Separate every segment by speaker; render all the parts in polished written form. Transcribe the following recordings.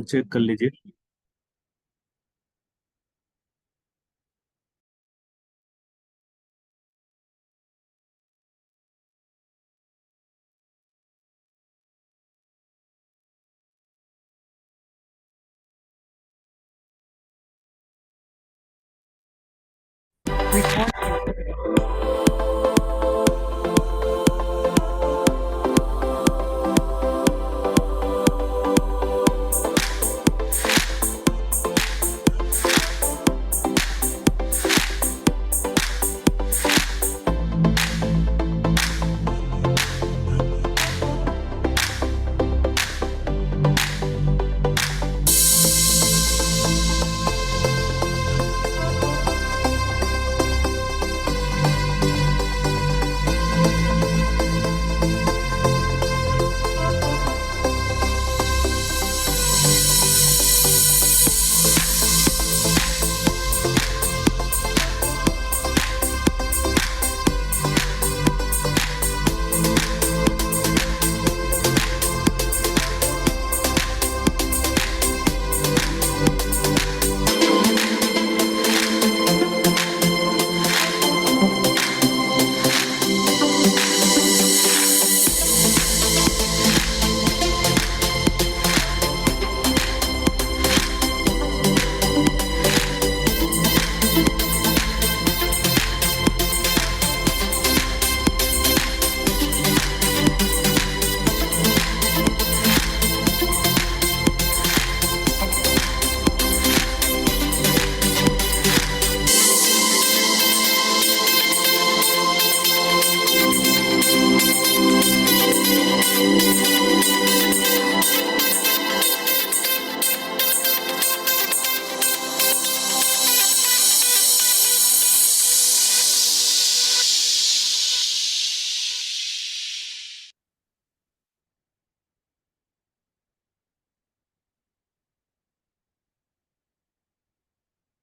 Speaker 1: Check कर लीजिए।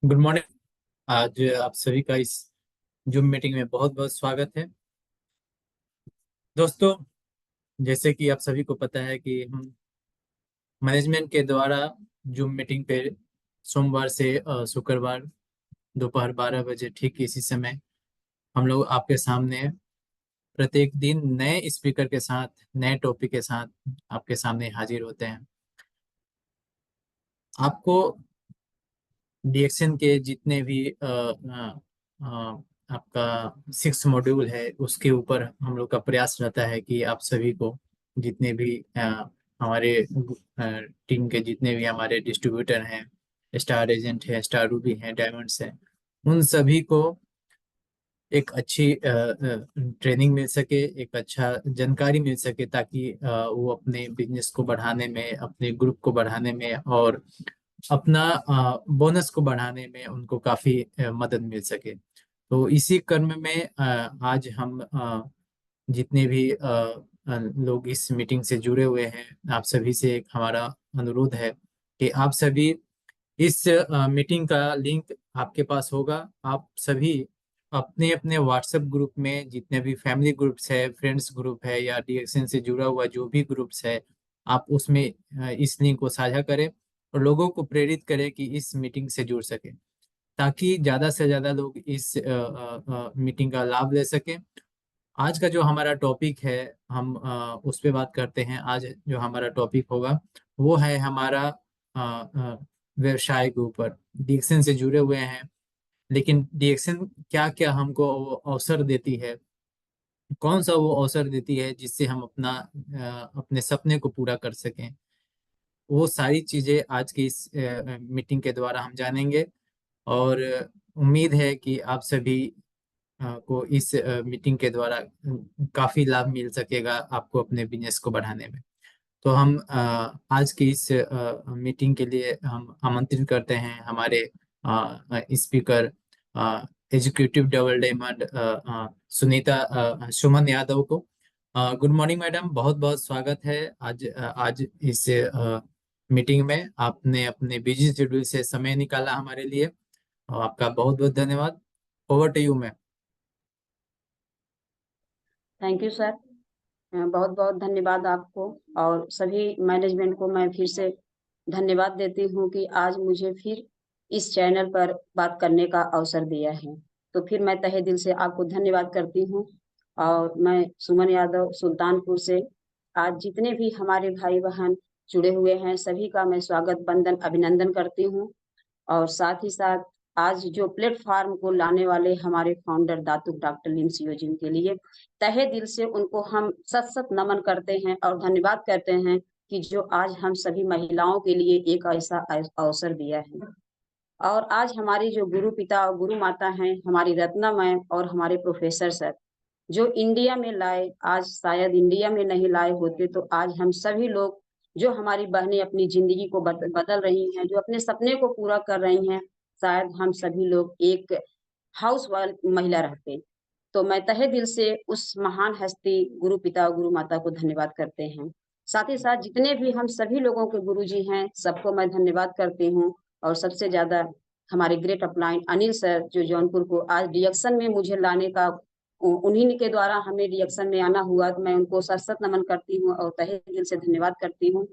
Speaker 1: Good morning. आज आप सभी का इस जूम मीटिंग में बहुत बहुत स्वागत है। दोस्तों, जैसे कि आप सभी को पता है कि हम मैनेजमेंट के द्वारा जूम मीटिंग पे सोमवार से शुक्रवार दोपहर 12 बजे ठीक इसी समय हम लोग आपके सामने प्रत्येक दिन नए स्पीकर के साथ नए टॉपिक के साथ आपके सामने हाजिर होते हैं। आपको डीएक्सन के जितने भी आपका 6 मॉड्यूल है उसके ऊपर हम लोग का प्रयास रहता है कि आप सभी को जितने भी हमारे टीम के जितने भी हमारे डिस्ट्रीब्यूटर हैं, स्टार एजेंट है, स्टार रूबी हैं, डायमंड्स हैं, उन सभी को एक अच्छी ट्रेनिंग मिल सके, एक अच्छा जानकारी मिल सके, ताकि वो अपने बिजनेस को बढ़ाने में, अपने ग्रुप को बढ़ाने में और अपना बोनस को बढ़ाने में उनको काफी मदद मिल सके। तो इसी क्रम में आज हम जितने भी लोग इस मीटिंग से जुड़े हुए हैं, आप सभी से एक हमारा अनुरोध है कि आप सभी इस मीटिंग का लिंक आपके पास होगा। आप सभी अपने अपने व्हाट्सएप ग्रुप में जितने भी फैमिली ग्रुप्स है, फ्रेंड्स ग्रुप है या डीएक्सन से जुड़ा हुआ जो भी ग्रुप्स है, आप उसमें इस लिंक को साझा करें और लोगों को प्रेरित करें कि इस मीटिंग से जुड़ सके, ताकि ज़्यादा से ज़्यादा लोग इस मीटिंग का लाभ ले सकें। आज का जो हमारा टॉपिक है, हम उस पे बात करते हैं। आज जो हमारा टॉपिक होगा वो है हमारा अ, अ, व्यवसाय के ऊपर। डीएक्सन से जुड़े हुए हैं, लेकिन डीएक्सन क्या क्या हमको अवसर देती है, कौन सा वो अवसर देती है जिससे हम अपना अपने सपने को पूरा कर सकें, वो सारी चीजें आज की इस मीटिंग के द्वारा हम जानेंगे। और उम्मीद है कि आप सभी को इस मीटिंग के द्वारा काफी लाभ मिल सकेगा आपको अपने बिजनेस को बढ़ाने में। तो हम आज की इस मीटिंग के लिए हम आमंत्रित करते हैं हमारे speaker, executive double diamond Sunita Suman Yadav को। गुड मॉर्निंग मैडम, बहुत बहुत स्वागत है आज इस मीटिंग में। आपने अपने बिजी शेड्यूल से समय निकाला हमारे लिए और आपका बहुत बहुत धन्यवाद। Over to you ma'am.
Speaker 2: Thank you sir. बहुत बहुत धन्यवाद आपको और सभी मैनेजमेंट को मैं फिर से धन्यवाद देती हूँ कि आज मुझे फिर इस चैनल पर बात करने का अवसर दिया है। तो फिर मैं तहे दिल से आपको धन्यवाद करती हूँ। और मैं सुमन यादव सुल्तानपुर से आज जितने भी हमारे भाई बहन जुड़े हुए हैं सभी का मैं स्वागत वंदन अभिनंदन करती हूँ। और साथ ही साथ आज जो प्लेटफॉर्म को लाने वाले हमारे फाउंडर दातु डॉक्टर लिंसियो जिनके लिए तहे दिल से उनको हम सत सत नमन करते हैं और धन्यवाद करते हैं कि जो आज हम सभी महिलाओं के लिए एक ऐसा अवसर दिया है। और आज हमारी जो गुरु पिता और गुरु माता हैं हमारी रत्ना मैम और हमारे प्रोफेसर सर जो इंडिया में लाए, आज शायद इंडिया में नहीं लाए होते तो आज हम सभी लोग जो हमारी बहनें अपनी जिंदगी को बदल रही हैं, जो अपने सपने को पूरा कर रही हैं, शायद हम सभी लोग एक हाउस वाइफ महिला रहते। तो मैं तहे दिल से उस महान हस्ती गुरु पिता और गुरु माता को धन्यवाद करते हैं। साथ ही साथ जितने भी हम सभी लोगों के गुरुजी हैं, सबको मैं धन्यवाद करती हूँ। और सबसे ज्यादा हमारे ग्रेट अपलाइन अनिल सर जो जौनपुर को आज रिएक्शन में मुझे लाने का उन्हीं के द्वारा हमें रिएक्शन में आना हुआ, तो मैं उनको सत सत नमन करती हूँ और तहे दिल से धन्यवाद करती हूँ।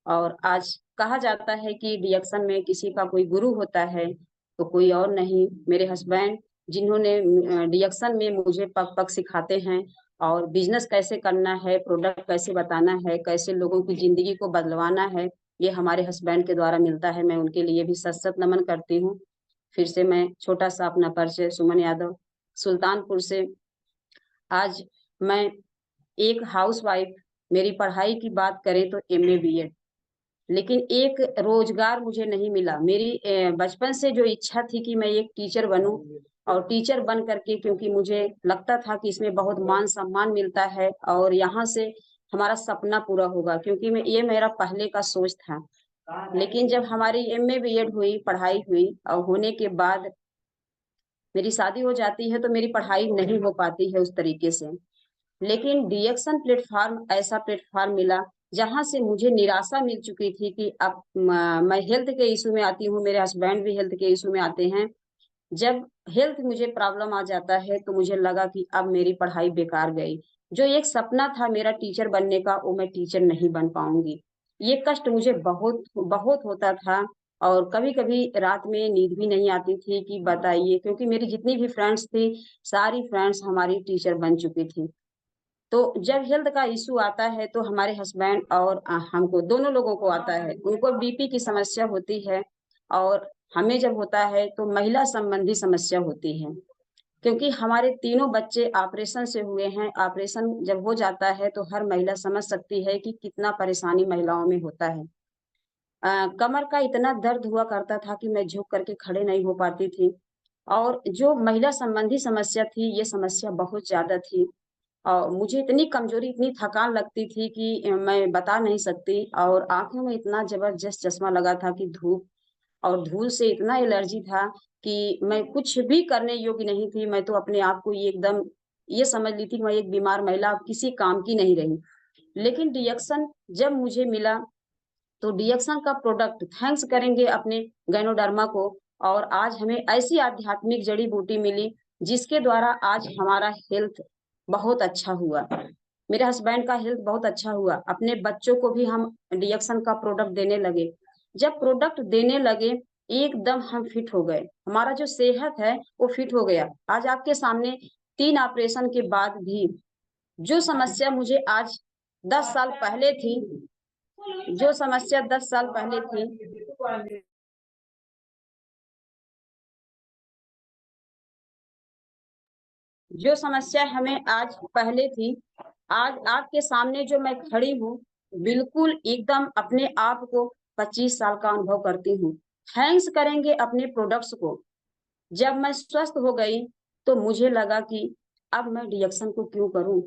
Speaker 2: और आज कहा जाता है कि रिएक्शन में किसी का कोई गुरु होता है तो कोई और नहीं मेरे हस्बैंड जिन्होंने रिएक्शन में मुझे पग पग सिखाते हैं और बिजनेस कैसे करना है, प्रोडक्ट कैसे बताना है, कैसे लोगों की जिंदगी को बदलवाना है, ये हमारे हस्बैंड के द्वारा मिलता है। मैं उनके लिए भी सत सत नमन करती हूँ। फिर से मैं छोटा सा अपना परिचय सुमन यादव सुल्तानपुर से। आज मैं एक हाउसवाइफ, मेरी पढ़ाई की बात करें तो एमए बीएड, लेकिन एक रोजगार मुझे नहीं मिला। मेरी बचपन से जो इच्छा थी कि मैं एक टीचर बनूं और टीचर बन करके, क्योंकि मुझे लगता था कि इसमें बहुत मान सम्मान मिलता है और यहाँ से हमारा सपना पूरा होगा, क्योंकि मैं ये मेरा पहले का सोच था। लेकिन जब हमारी एमए बीएड हुई, पढ़ाई हुई और होने के बाद मेरी शादी हो जाती है तो मेरी पढ़ाई नहीं हो पाती है उस तरीके से। लेकिन रिएक्शन प्लेटफॉर्म ऐसा प्लेटफॉर्म मिला जहां से मुझे निराशा मिल चुकी थी कि अब मैं हेल्थ के इशू में आती हूँ, मेरे हस्बैंड भी हेल्थ के इशू में आते हैं। जब हेल्थ मुझे प्रॉब्लम आ जाता है तो मुझे लगा कि अब मेरी पढ़ाई बेकार गई। जो एक सपना था मेरा टीचर बनने का, वो मैं टीचर नहीं बन पाऊंगी। ये कष्ट मुझे बहुत बहुत होता था। और कभी कभी रात में नींद भी नहीं आती थी कि बताइए, क्योंकि मेरी जितनी भी फ्रेंड्स थी सारी फ्रेंड्स हमारी टीचर बन चुकी थी। तो जब हेल्थ का इशू आता है तो हमारे हस्बैंड और हमको दोनों लोगों को आता है। उनको बीपी की समस्या होती है और हमें जब होता है तो महिला संबंधी समस्या होती है, क्योंकि हमारे तीनों बच्चे ऑपरेशन से हुए हैं। ऑपरेशन जब हो जाता है तो हर महिला समझ सकती है कि कितना परेशानी महिलाओं में होता है। कमर का इतना दर्द हुआ करता था कि मैं झुक करके खड़े नहीं हो पाती थी। और जो महिला संबंधी समस्या थी, ये समस्या बहुत ज्यादा थी। और मुझे इतनी कमजोरी, इतनी थकान लगती थी कि मैं बता नहीं सकती। और आंखों में इतना जबरदस्त चश्मा लगा था कि धूप और धूल से इतना एलर्जी था कि मैं कुछ भी करने योग्य नहीं थी। मैं तो अपने आप को ये एकदम ये समझ ली थी कि मैं एक बीमार महिला अब किसी काम की नहीं रही। लेकिन रिएक्शन जब मुझे मिला तो रिएक्शन का प्रोडक्ट थैंक्स करेंगे अपने गैनोडर्मा को। और आज हमें ऐसी आध्यात्मिक जड़ी बूटी मिली जिसके द्वारा आज हमारा हेल्थ बहुत अच्छा हुआ। मेरे हस्बैंड का हेल्थ बहुत अच्छा हुआ। अपने बच्चों को भी हम रिएक्शन का प्रोडक्ट देने लगे। जब प्रोडक्ट देने लगे एकदम हम फिट हो गए। हमारा जो सेहत है वो फिट हो गया। आज आपके सामने 3 ऑपरेशन के बाद भी जो समस्या मुझे आज 10 साल पहले थी, जो समस्या 10 साल पहले थी, जो समस्या हमें आज पहले थी, आज आपके सामने जो मैं खड़ी हूँ, बिल्कुल एकदम अपने आप को 25 साल का अनुभव करती हूँ। थैंक्स करेंगे अपने प्रोडक्ट्स को। जब मैं स्वस्थ हो गई तो मुझे लगा कि अब मैं रिएक्शन को क्यों करूं,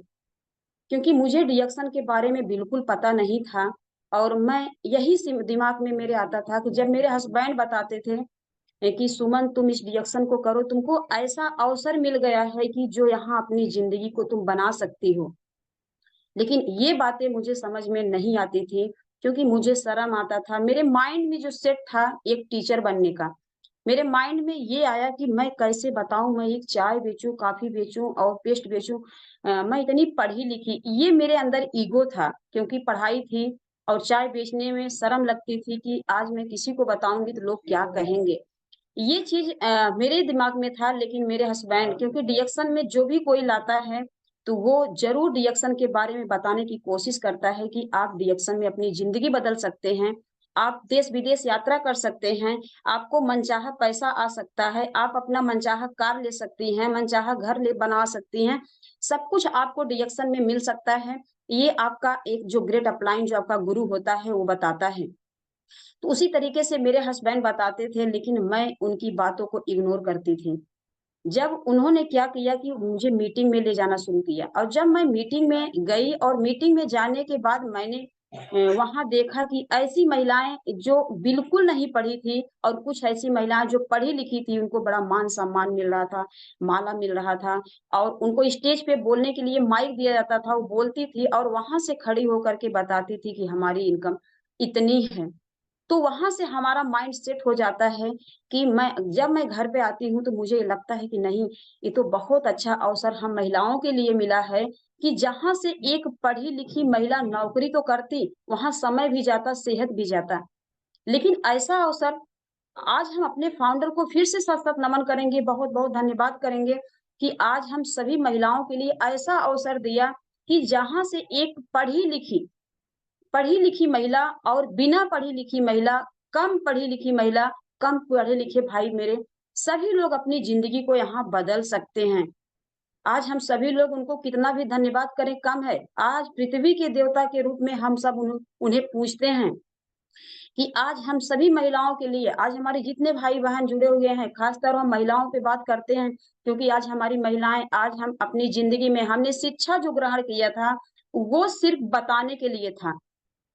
Speaker 2: क्योंकि मुझे रिएक्शन के बारे में बिल्कुल पता नहीं था। और मैं यही दिमाग में मेरे आता था कि जब मेरे हस्बैंड बताते थे कि सुमन तुम इस रिएक्शन को करो, तुमको ऐसा अवसर मिल गया है कि जो यहाँ अपनी जिंदगी को तुम बना सकती हो। लेकिन ये बातें मुझे समझ में नहीं आती थी, क्योंकि मुझे शर्म आता था। मेरे माइंड में जो सेट था एक टीचर बनने का, मेरे माइंड में ये आया कि मैं कैसे बताऊं, मैं एक चाय बेचूं, कॉफी बेचूं और पेस्ट बेचूं। मैं इतनी पढ़ी लिखी, ये मेरे अंदर ईगो था, क्योंकि पढ़ाई थी और चाय बेचने में शर्म लगती थी कि आज मैं किसी को बताऊँगी तो लोग क्या कहेंगे? ये चीज़ मेरे दिमाग में था, लेकिन मेरे हस्बैंड, क्योंकि डिएक्शन में जो भी कोई लाता है, तो वो ज़रूर डिएक्शन के बारे में बताने की कोशिश करता है कि आप डिएक्शन में अपनी ज़िंदगी बदल सकते हैं, आप देश-विदेश यात्रा कर सकते हैं, आपको मनचाहा पैसा आ सकता है, आप अपना मनचाहा कार ले सकती हैं, मनचाहा घर ले बना सकती हैं, सब कुछ आपको डिएक्शन में मिल सकता है। ये आपका एक जो ग्रेट अपलाइन जो आपका गुरु होता है, वो बताता है। तो उसी तरीके से मेरे हस्बैंड बताते थे, लेकिन मैं उनकी बातों को इग्नोर करती थी। जब उन्होंने क्या किया कि मुझे मीटिंग में ले जाना शुरू किया, और जब मैं मीटिंग में गई और मीटिंग में जाने के बाद मैंने वहाँ देखा कि ऐसी महिलाएँ जो बिल्कुल नहीं पढ़ी थी और कुछ ऐसी महिलाएँ जो पढ़ी-लिखी थी, उनको बड़ा मान-सम्मान मिल रहा था, माला मिल रहा था और उनको स्टेज पे बोलने के लिए माइक दिया जाता था, वो बोलती थी और वहाँ से खड़ी होकर के बताती थी कि हमारी इनकम इतनी है। तो वहाँ से हमारा माइंड सेट हो जाता है कि जब मैं घर पे आती हूँ तो मुझे लगता है कि नहीं, ये तो बहुत अच्छा अवसर हम महिलाओं के लिए मिला है कि जहाँ से एक पढ़ी-लिखी महिला नौकरी तो करती, वहाँ समय भी जाता, सेहत भी जाता। लेकिन ऐसा अवसर आज हम अपने फाउंडर को फिर से सत-सत नमन करेंगे, बहुत-बहुत धन्यवाद करेंगे कि आज हम सभी महिलाओं के लिए ऐसा अवसर दिया कि जहाँ से एक पढ़ी-लिखी महिला और बिना पढ़ी-लिखी महिला, कम पढ़ी-लिखी महिला, कम पढ़े-लिखे भाई मेरे, सभी लोग अपनी ज़िंदगी को यहाँ बदल सकते हैं। आज हम सभी लोग उनको कितना भी धन्यवाद करें कम है। आज पृथ्वी के देवता के रूप में हम सब उन्हें पूजते हैं कि आज हम सभी महिलाओं के लिए, आज हमारे जितने भाई-बहन जुड़े हुए हैं, ख़ासकर हम महिलाओं पे बात करते हैं, क्योंकि आज हमारी महिलाएँ, आज हम अपनी ज़िंदगी में हमने शिक्षा जो ग्रहण किया था, वो सिर्फ़ बताने के लिए था।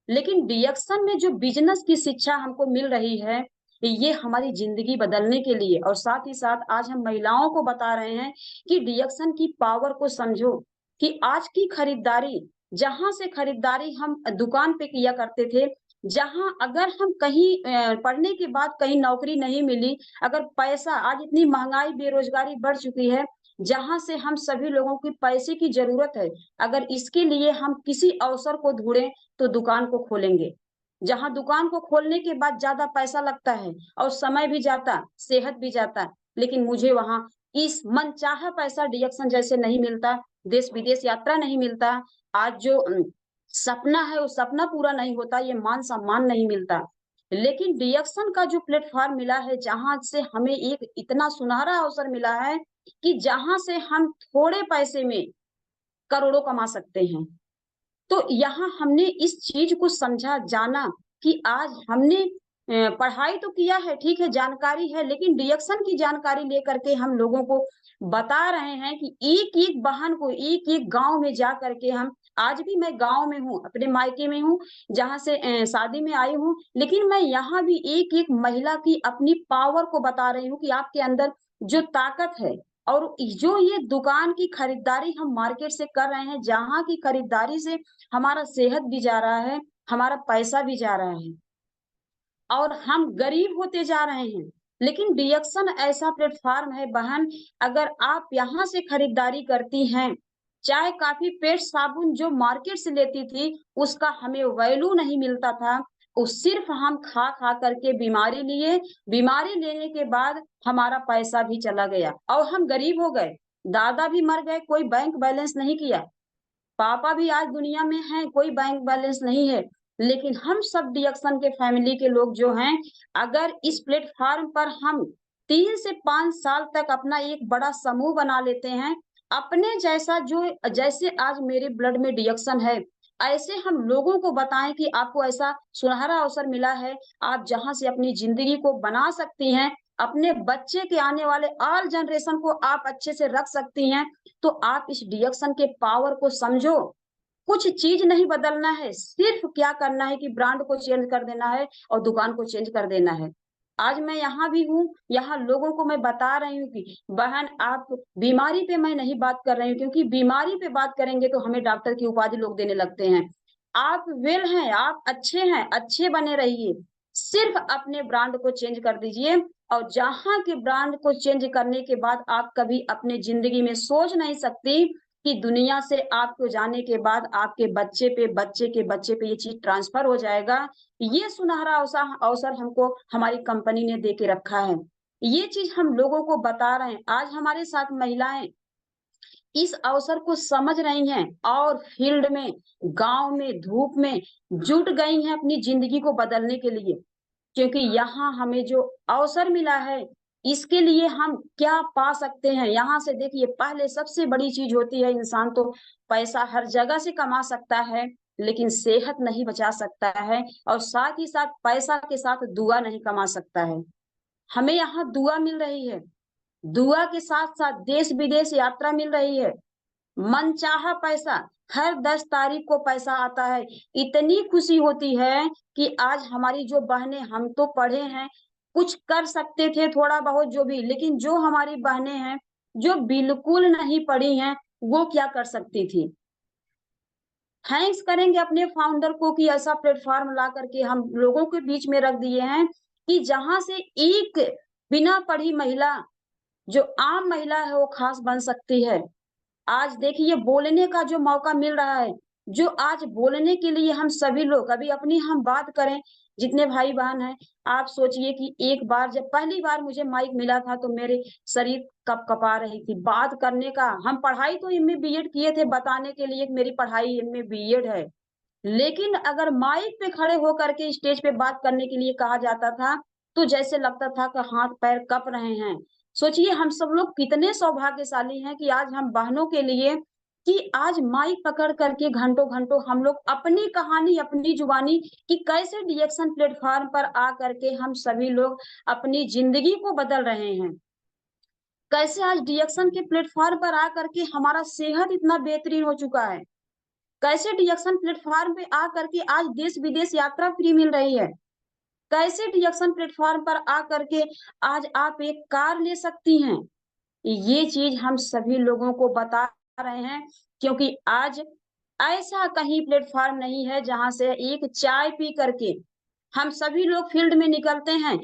Speaker 2: लेकिन डिएक्शन में जो बिज़नेस की शिक्षा हमको मिल रही है, ये हमारी ज़िंदगी बदलने के लिए, और साथ ही साथ आज हम महिलाओं को बता रहे हैं कि डिएक्शन की पावर को समझो, कि आज की खरीदारी, जहाँ से खरीदारी हम दुकान पे किया करते थे, जहाँ अगर हम कहीं पढ़ने के बाद कहीं नौकरी नहीं मिली, अगर पैसा, आज इतनी महँगाई, बेरोज़गारी बढ़ चुकी है, जहाँ से हम सभी लोगों की पैसे की ज़रूरत है, अगर इसके लिए हम किसी अवसर को ढूँढें, तो दुकान को खोलेंगे। जहाँ दुकान को खोलने के बाद ज़्यादा पैसा लगता है और समय भी जाता, सेहत भी जाता, लेकिन मुझे वहाँ इस मनचाहा पैसा डिडक्शन जैसे नहीं मिलता, देश-विदेश यात्रा नहीं मिलता। आज जो सपना है, वो सपना पूरा नहीं होता, ये मान-सम्मान नहीं मिलता। लेकिन डिडक्शन का जो प्लेटफ़ॉर्म मिला है, जहाँ से हमें एक इतना सुनहरा अवसर मिला है कि जहाँ से हम थोड़े पैसे में करोड़ों कमा सकते हैं। तो यहाँ हमने इस चीज़ को समझा, जाना कि आज हमने पढ़ाई तो किया है, ठीक है, जानकारी है, लेकिन डिडक्शन की जानकारी लेकर के हम लोगों को बता रहे हैं कि एक-एक बहन को, एक-एक गाँव में जा कर के हम, आज भी मैं गाँव में हूँ, अपने मायके में हूँ, जहाँ से शादी में आई हूँ, लेकिन मैं यहाँ भी एक-एक महिला की अपनी पावर को बता रही हूँ कि आपके अंदर जो ताकत है, और जो ये दुकान की खरीदारी हम मार्केट से कर रहे हैं, जहाँ की खरीदारी से हमारा सेहत भी जा रहा है, हमारा पैसा भी जा रहा है और हम गरीब होते जा रहे हैं। लेकिन डिएक्शन ऐसा प्लेटफ़ॉर्म है बहन, अगर आप यहाँ से खरीदारी करती हैं, चाय, कॉफ़ी, पेस्ट, साबुन जो मार्केट से लेती थी, उसका हमें वैल्यू नहीं मिलता था। वो सिर्फ़ हम खा-खा कर के बीमारी लिए, बीमारी लेने के बाद हमारा पैसा भी चला गया और हम गरीब हो गए। दादा भी मर गए, कोई बैंक बैलेंस नहीं किया। पापा भी आज दुनिया में हैं, कोई बैंक बैलेंस नहीं है। लेकिन हम सब डिएक्शन के फैमिली के लोग जो हैं, अगर इस प्लेटफ़ॉर्म पर हम 3 से 5 साल तक अपना एक बड़ा समूह बना लेते हैं, अपने जैसा जो, जैसे आज मेरे ब्लड में डिएक्शन है, ऐसे हम लोगों को बताएँ कि आपको ऐसा सुनहरा अवसर मिला है, आप जहाँ से अपनी ज़िंदगी को बना सकती हैं, अपने बच्चे के आने वाले ऑल जनरेशन को आप अच्छे से रख सकती हैं। तो आप इस डिडक्शन के पावर को समझो। कुछ चीज़ नहीं बदलना है, सिर्फ़ क्या करना है कि ब्रांड को चेंज कर देना है और दुकान को चेंज कर देना है। आज मैं यहाँ भी हूँ, यहाँ लोगों को मैं बता रही हूँ कि बहन, आप, बीमारी पे मैं नहीं बात कर रही हूँ, क्योंकि बीमारी पे बात करेंगे तो हमें डॉक्टर की उपाधि लोग देने लगते हैं। आप वेल हैं, आप अच्छे हैं, अच्छे बने रहिए। सिर्फ़ अपने ब्रांड को चेंज कर दीजिए, और जहाँ के ब्रांड को चेंज करने के बाद आप कभी अपने ज़िंदगी में सोच नहीं सकती कि दुनिया से आपको जाने के बाद आपके बच्चे पे, बच्चे के बच्चे पे ये चीज़ ट्रांसफ़र हो जाएगा। ये सुनहरा अवसर अवसर हमको हमारी कंपनी ने दे के रखा है। ये चीज़ हम लोगों को बता रहे हैं। आज हमारे साथ महिलाएँ इस अवसर को समझ रही हैं और फील्ड में, गाँव में, धूप में जुट गई हैं अपनी ज़िंदगी को बदलने के लिए। क्योंकि यहाँ हमें जो अवसर मिला है, इसके लिए हम क्या पा सकते हैं? यहाँ से देखिए पहले सबसे बड़ी चीज़ होती है इंसान तो पैसा हर जगह से कमा सकता है, लेकिन सेहत नहीं बचा सकता है और साथ ही साथ पैसा के साथ दुआ नहीं कमा सकता है। हमें यहाँ दुआ मिल रही है, दुआ के साथ-साथ देश-विदेश यात्रा मिल रही है। मनचाहा पैसा, हर 10 तारीख को पैसा आता है। इतनी खुशी होती है कि आज हमारी जो बहनें हम तो पढ़े हैं, कुछ कर सकते थे थोड़ा बहुत जो भी, लेकिन जो हमारी बहनें हैं, जो बिल्कुल नहीं पढ़ी हैं, वो क्या कर सकती थी? थैंक्स करेंगे अपने फाउंडर को कि ऐसा प्लेटफ़ॉर्म ला कर के हम लोगों के बीच में रख दिए हैं कि जहाँ से एक बिना पढ़ी महिला, जो आम महिला है, वो ख़ास बन सकती है। आज देखिए बोलने का जो मौका मिल रहा है, जो आज बोलने के लिए हम सभी लोग अभी अपनी हम बात करें, जितने भाई-बहन हैं, आप सोचिए कि एक बार जब पहली बार मुझे माइक मिला था तो मेरे शरीर कँप-कँपा रही थी। बात करने का हम पढ़ाई तो एमए बीएड किए थे बताने के लिए कि मेरी पढ़ाई एमए बीएड है। लेकिन अगर माइक पे खड़े होकर के स्टेज पे बात करने के लिए कहा जाता था, तो जैसे लगता था कि हाथ-पैर कँप रहे हैं। सोचिए हम सब लोग कितने सौभाग्यशाली हैं कि आज हम बहनों के लिए कि आज माइक पकड़ कर के घंटों-घंटों हम लोग अपनी कहानी, अपनी जुबानी कि कैसे डिएक्शन प्लेटफ़ॉर्म पर आ कर के हम सभी लोग अपनी ज़िंदगी को बदल रहे हैं। कैसे आज डिएक्शन के प्लेटफ़ॉर्म पर आ कर के हमारा सेहत इतना बेहतरीन हो चुका है। कैसे डिएक्शन प्लेटफ़ॉर्म पे आ करके आज देश-विदेश यात्रा फ्री मिल रही है। कैसे डिएक्शन प्लेटफ़ॉर्म पर आ करके आज आप एक कार ले सकती हैं। ये चीज़ हम सभी लोगों को बता रहे हैं क्योंकि आज ऐसा कहीं प्लेटफ़ॉर्म नहीं है जहाँ से एक चाय पी करके हम सभी लोग फील्ड में निकलते हैं।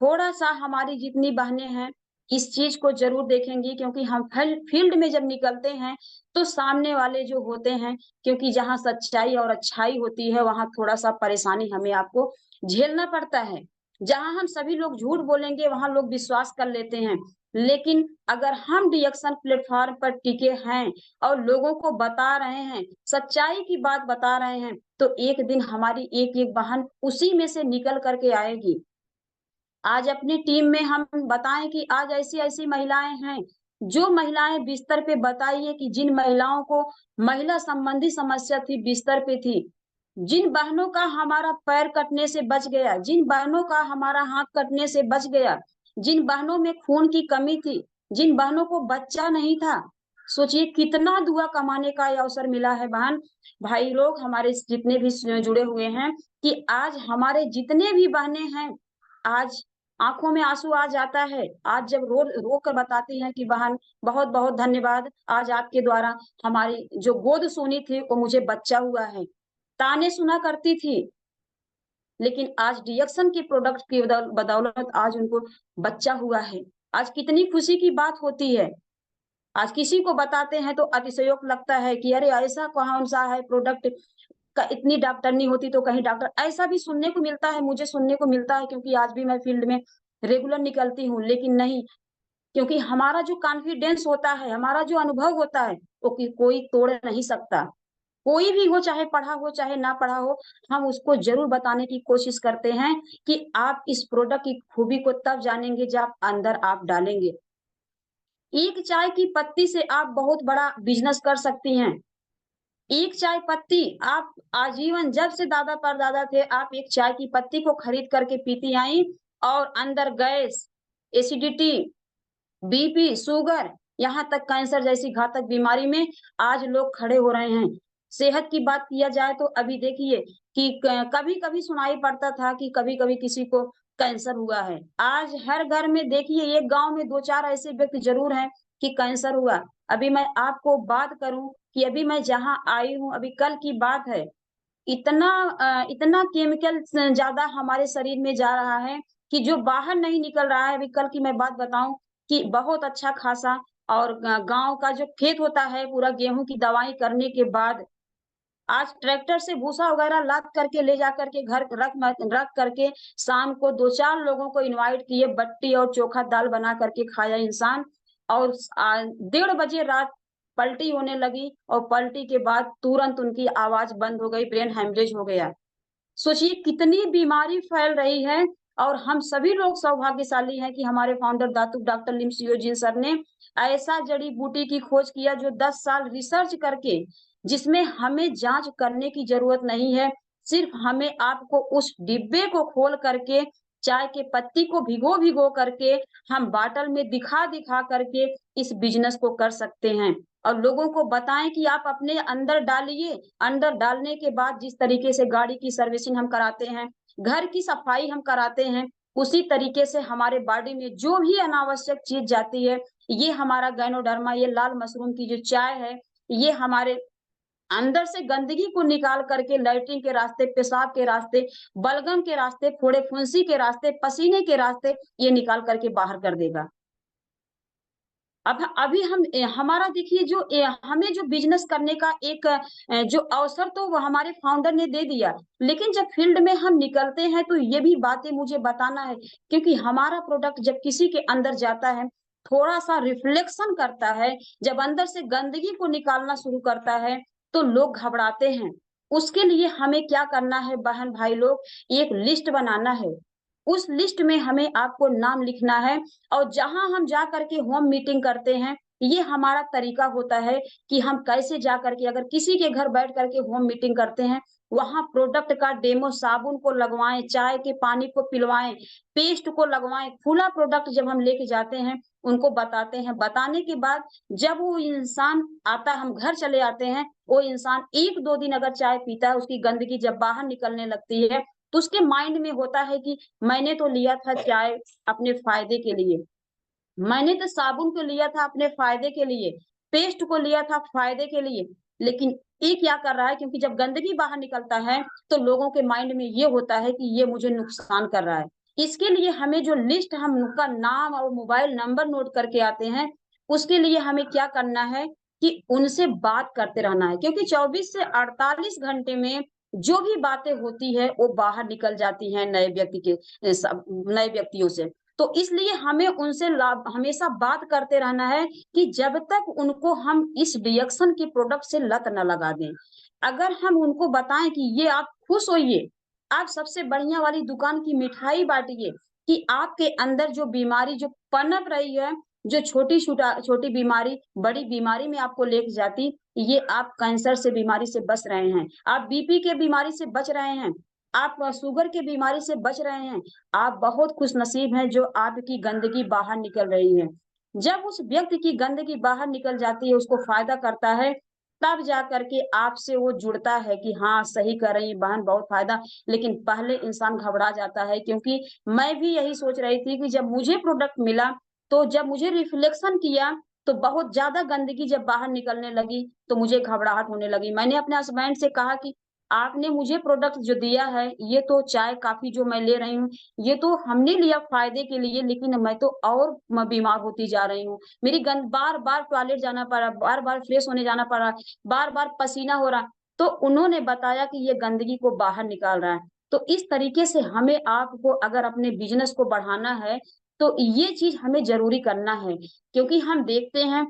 Speaker 2: थोड़ा-सा हमारी जितनी बहनें हैं, इस चीज़ को ज़रूर देखेंगी क्योंकि हम फील्ड में जब निकलते हैं, तो सामने वाले जो होते हैं क्योंकि जहाँ सच्चाई और अच्छाई होती है, वहाँ थोड़ा-सा परेशानी हमें आपको झेलना पड़ता है। जहाँ हम सभी लोग झूठ बोलेंगे, वहाँ लोग विश्वास कर लेते हैं। लेकिन अगर हम डिएक्शन प्लेटफ़ॉर्म पर टिके हैं और लोगों को बता रहे हैं, सच्चाई की बात बता रहे हैं, तो एक दिन हमारी एक-एक बहन उसी में से निकल कर के आएगी। आज अपनी टीम में हम बताएँ कि आज ऐसी-ऐसी महिलाएँ हैं, जो महिलाएँ बिस्तर पे बताइए कि जिन महिलाओं को महिला संबंधी समस्या थी, बिस्तर पे थी। जिन बहनों का हमारा पैर कटने से बच गया, जिन बहनों का हमारा हाथ कटने से बच गया, जिन बहनों में खून की कमी थी, जिन बहनों को बच्चा नहीं था, सोचिए कितना दुआ कमाने का ये अवसर मिला है बहन। भाई लोग हमारे जितने भी जुड़े हुए हैं कि आज हमारे जितने भी बहनें हैं, आज आँखों में आँसू आ जाता है। आज जब रो कर बताती हैं कि बहन बहुत-बहुत धन्यवाद, आज आपके द्वारा हमारी जो गोद सूनी थी, वो मुझे बच्चा हुआ है। ताने सुना करती थी, लेकिन आज डिएक्शन के प्रोडक्ट की बदौलत आज उनको बच्चा हुआ है। आज कितनी खुशी की बात होती है। आज किसी को बताते हैं तो अतिशयोक्ति लगता है कि अरे ऐसा कौन-सा है प्रोडक्ट का इतनी डॉक्टरनी होती तो कहीं डॉक्टर ऐसा भी सुनने को मिलता है, मुझे सुनने को मिलता है क्योंकि आज भी मैं फील्ड में रेगुलर निकलती हूँ। लेकिन नहीं, क्योंकि हमारा जो कॉन्फिडेंस होता है, हमारा जो अनुभव होता है, वो कोई तोड़ नहीं सकता। कोई भी हो, चाहे पढ़ा हो, चाहे ना पढ़ा हो, हम उसको ज़रूर बताने की कोशिश करते हैं कि आप इस प्रोडक्ट की खूबी को तब जानेंगे जब आप अंदर आप डालेंगे। एक चाय की पत्ती से आप बहुत बड़ा बिज़नेस कर सकती हैं। एक चाय पत्ती आप आजीवन जब से दादा-परदादा थे, आप एक चाय की पत्ती को खरीद करके पीती आईं और अंदर गैस, एसिडिटी, बीपी, शुगर, यहाँ तक कैंसर जैसी घातक बीमारी में आज लोग खड़े हो रहे हैं। सेहत की बात किया जाए तो अभी देखिए कि क कभी-कभी सुनाई पड़ता था कि कभी-कभी किसी को कैंसर हुआ है। आज हर घर में देखिए एक गाँव में 2-4 ऐसे व्यक्ति ज़रूर हैं कि कैंसर हुआ। अभी मैं आपको बात करूँ कि अभी मैं जहाँ आई हूँ, अभी कल की बात है, इतना केमिकल ज़्यादा हमारे शरीर में जा रहा है कि जो बाहर नहीं निकल रहा है। अभी कल की मैं बात बताऊँ कि बहुत अच्छा खासा और गाँव का जो खेत होता है, पूरा गेहूँ की दवाई करने के बाद आज ट्रैक्टर से भूसा वगैरह लाद करके ले जा करके घर रख करके शाम को 2-4 लोगों को इनवाइट किए, बट्टी और चोखा दाल बना करके खाया इंसान। और 1:30 बजे रात पलटी होने लगी और पलटी के बाद तुरंत उनकी आवाज़ बंद हो गई, ब्रेन हेमरेज हो गया। सोचिए कितनी बीमारी फैल रही है। और हम सभी लोग सौभाग्यशाली हैं कि हमारे फाउंडर दातु डॉक्टर लिमसियोजीन सर ने ऐसा जड़ी बूटी की खोज किया जो 10 साल रिसर्च करके, जिसमें हमें जांच करने की जरूरत नहीं है। सिर्फ हमें आपको उस डिब्बे को खोल करके, चाय के पत्ती को भिगो भिगो करके, हम बाटल में दिखा दिखा करके इस बिजनेस को कर सकते हैं। और लोगों को बताएं कि आप अपने अंदर डालिए। अंदर डालने के बाद जिस तरीके से गाड़ी की सर्विसिंग हम कराते हैं, घर की सफाई हम कराते हैं, उसी तरीके से हमारे बॉडी में जो भी अनावश्यक चीज जाती है, ये हमारा गैनोडर्मा, ये लाल मशरूम की जो चाय है, ये हमारे अंदर से गंदगी को निकाल करके लैट्रिन के रास्ते, पेशाब के रास्ते, बलगम के रास्ते, फोड़े फुंसी के रास्ते, पसीने के रास्ते ये निकाल करके बाहर कर देगा। अब अभी हम हमारा देखिए जो हमें जो बिजनेस करने का एक जो अवसर तो वो हमारे फाउंडर ने दे दिया, लेकिन जब फील्ड में हम निकलते हैं तो ये भी बातें मुझे बताना है, क्योंकि हमारा प्रोडक्ट जब किसी के अंदर जाता है, थोड़ा सा रिफ्लेक्शन करता है, जब अंदर से गंदगी को निकालना शुरू करता है, तो लोग घबराते हैं। उसके लिए हमें क्या करना है बहन भाई लोग, एक लिस्ट बनाना है। उस लिस्ट में हमें आपको नाम लिखना है। और जहां हम जा करके होम मीटिंग करते हैं, ये हमारा तरीका होता है कि हम कैसे जा करके अगर किसी के घर बैठ करके होम मीटिंग करते हैं, वहां प्रोडक्ट का डेमो, साबुन को लगवाएं, चाय के पानी को पिलवाएं, पेस्ट को लगवाएं, खुला प्रोडक्ट जब हम लेके जाते हैं, उनको बताते हैं। बताने के बाद जब वो इंसान आता, हम घर चले आते हैं, वो इंसान 1-2 दिन अगर चाय पीता है, उसकी गंदगी जब बाहर निकलने लगती है, तो उसके माइंड में होता है कि मैंने तो लिया था चाय अपने फायदे के लिए, मैंने तो साबुन को लिया था अपने फायदे के लिए, पेस्ट को लिया था फायदे के लिए, लेकिन ये क्या कर रहा है, क्योंकि जब गंदगी बाहर निकलता है तो लोगों के माइंड में ये होता है कि ये मुझे नुकसान कर रहा है। इसके लिए हमें जो लिस्ट, हम उनका नाम और मोबाइल नंबर नोट करके आते हैं, उसके लिए हमें क्या करना है कि उनसे बात करते रहना है, क्योंकि 24 से 48 घंटे में जो भी बातें होती है वो बाहर निकल जाती हैं नए व्यक्ति के, नए व्यक्तियों से। तो इसलिए हमें उनसे हमेशा बात करते रहना है कि जब तक उनको हम इस रिएक्शन के प्रोडक्ट से लत न लगा दें। अगर हम उनको बताएं कि ये आप खुश होइए, आप सबसे बढ़िया वाली दुकान की मिठाई बांटिए, कि आपके अंदर जो बीमारी जो पनप रही है, जो छोटी बीमारी बड़ी बीमारी में आपको लेके जाती, ये आप कैंसर से बीमारी से बच रहे हैं, आप बीपी के बीमारी से बच रहे हैं, आप शुगर के बीमारी से बच रहे हैं, आप बहुत खुशनसीब हैं जो आपकी गंदगी बाहर निकल रही है। जब उस व्यक्ति की गंदगी बाहर निकल जाती है, उसको फायदा करता है, तब जा करके आपसे वो जुड़ता है कि हाँ सही कर रही बहन, बहुत फायदा। लेकिन पहले इंसान घबरा जाता है, क्योंकि मैं भी यही सोच रही थी कि जब मुझे प्रोडक्ट मिला, तो जब मुझे रिफ्लेक्शन किया, तो बहुत ज्यादा गंदगी जब बाहर निकलने लगी, तो मुझे घबराहट होने लगी। मैंने अपने हस्बैंड से कहा कि आपने मुझे प्रोडक्ट जो दिया है, ये तो चाय काफी जो मैं ले रही हूँ, ये तो हमने लिया फायदे के लिए, लेकिन मैं तो और बीमार होती जा रही हूँ। मेरी गंद, बार बार टॉयलेट जाना पड़ा, बार बार फ्रेश होने जाना पड़ा, बार बार पसीना हो रहा। तो उन्होंने बताया कि ये गंदगी को बाहर निकाल रहा है। तो इस तरीके से हमें, आपको अगर अपने बिजनेस को बढ़ाना है, तो ये चीज हमें जरूरी करना है। क्योंकि हम देखते हैं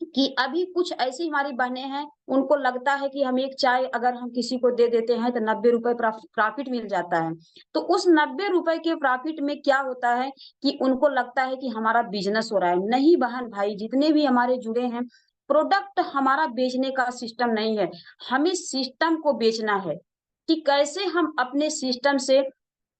Speaker 2: कि अभी कुछ ऐसी हमारी बहनें हैं, उनको लगता है कि हम एक चाय अगर हम किसी को दे देते हैं तो 90 रुपए प्रॉफिट मिल जाता है। तो उस 90 रुपए के प्रॉफिट में क्या होता है कि उनको लगता है कि हमारा बिजनेस हो रहा है। नहीं बहन भाई, जितने भी हमारे जुड़े हैं, प्रोडक्ट हमारा बेचने का सिस्टम नहीं है, हमें सिस्टम को बेचना है, कि कैसे हम अपने सिस्टम से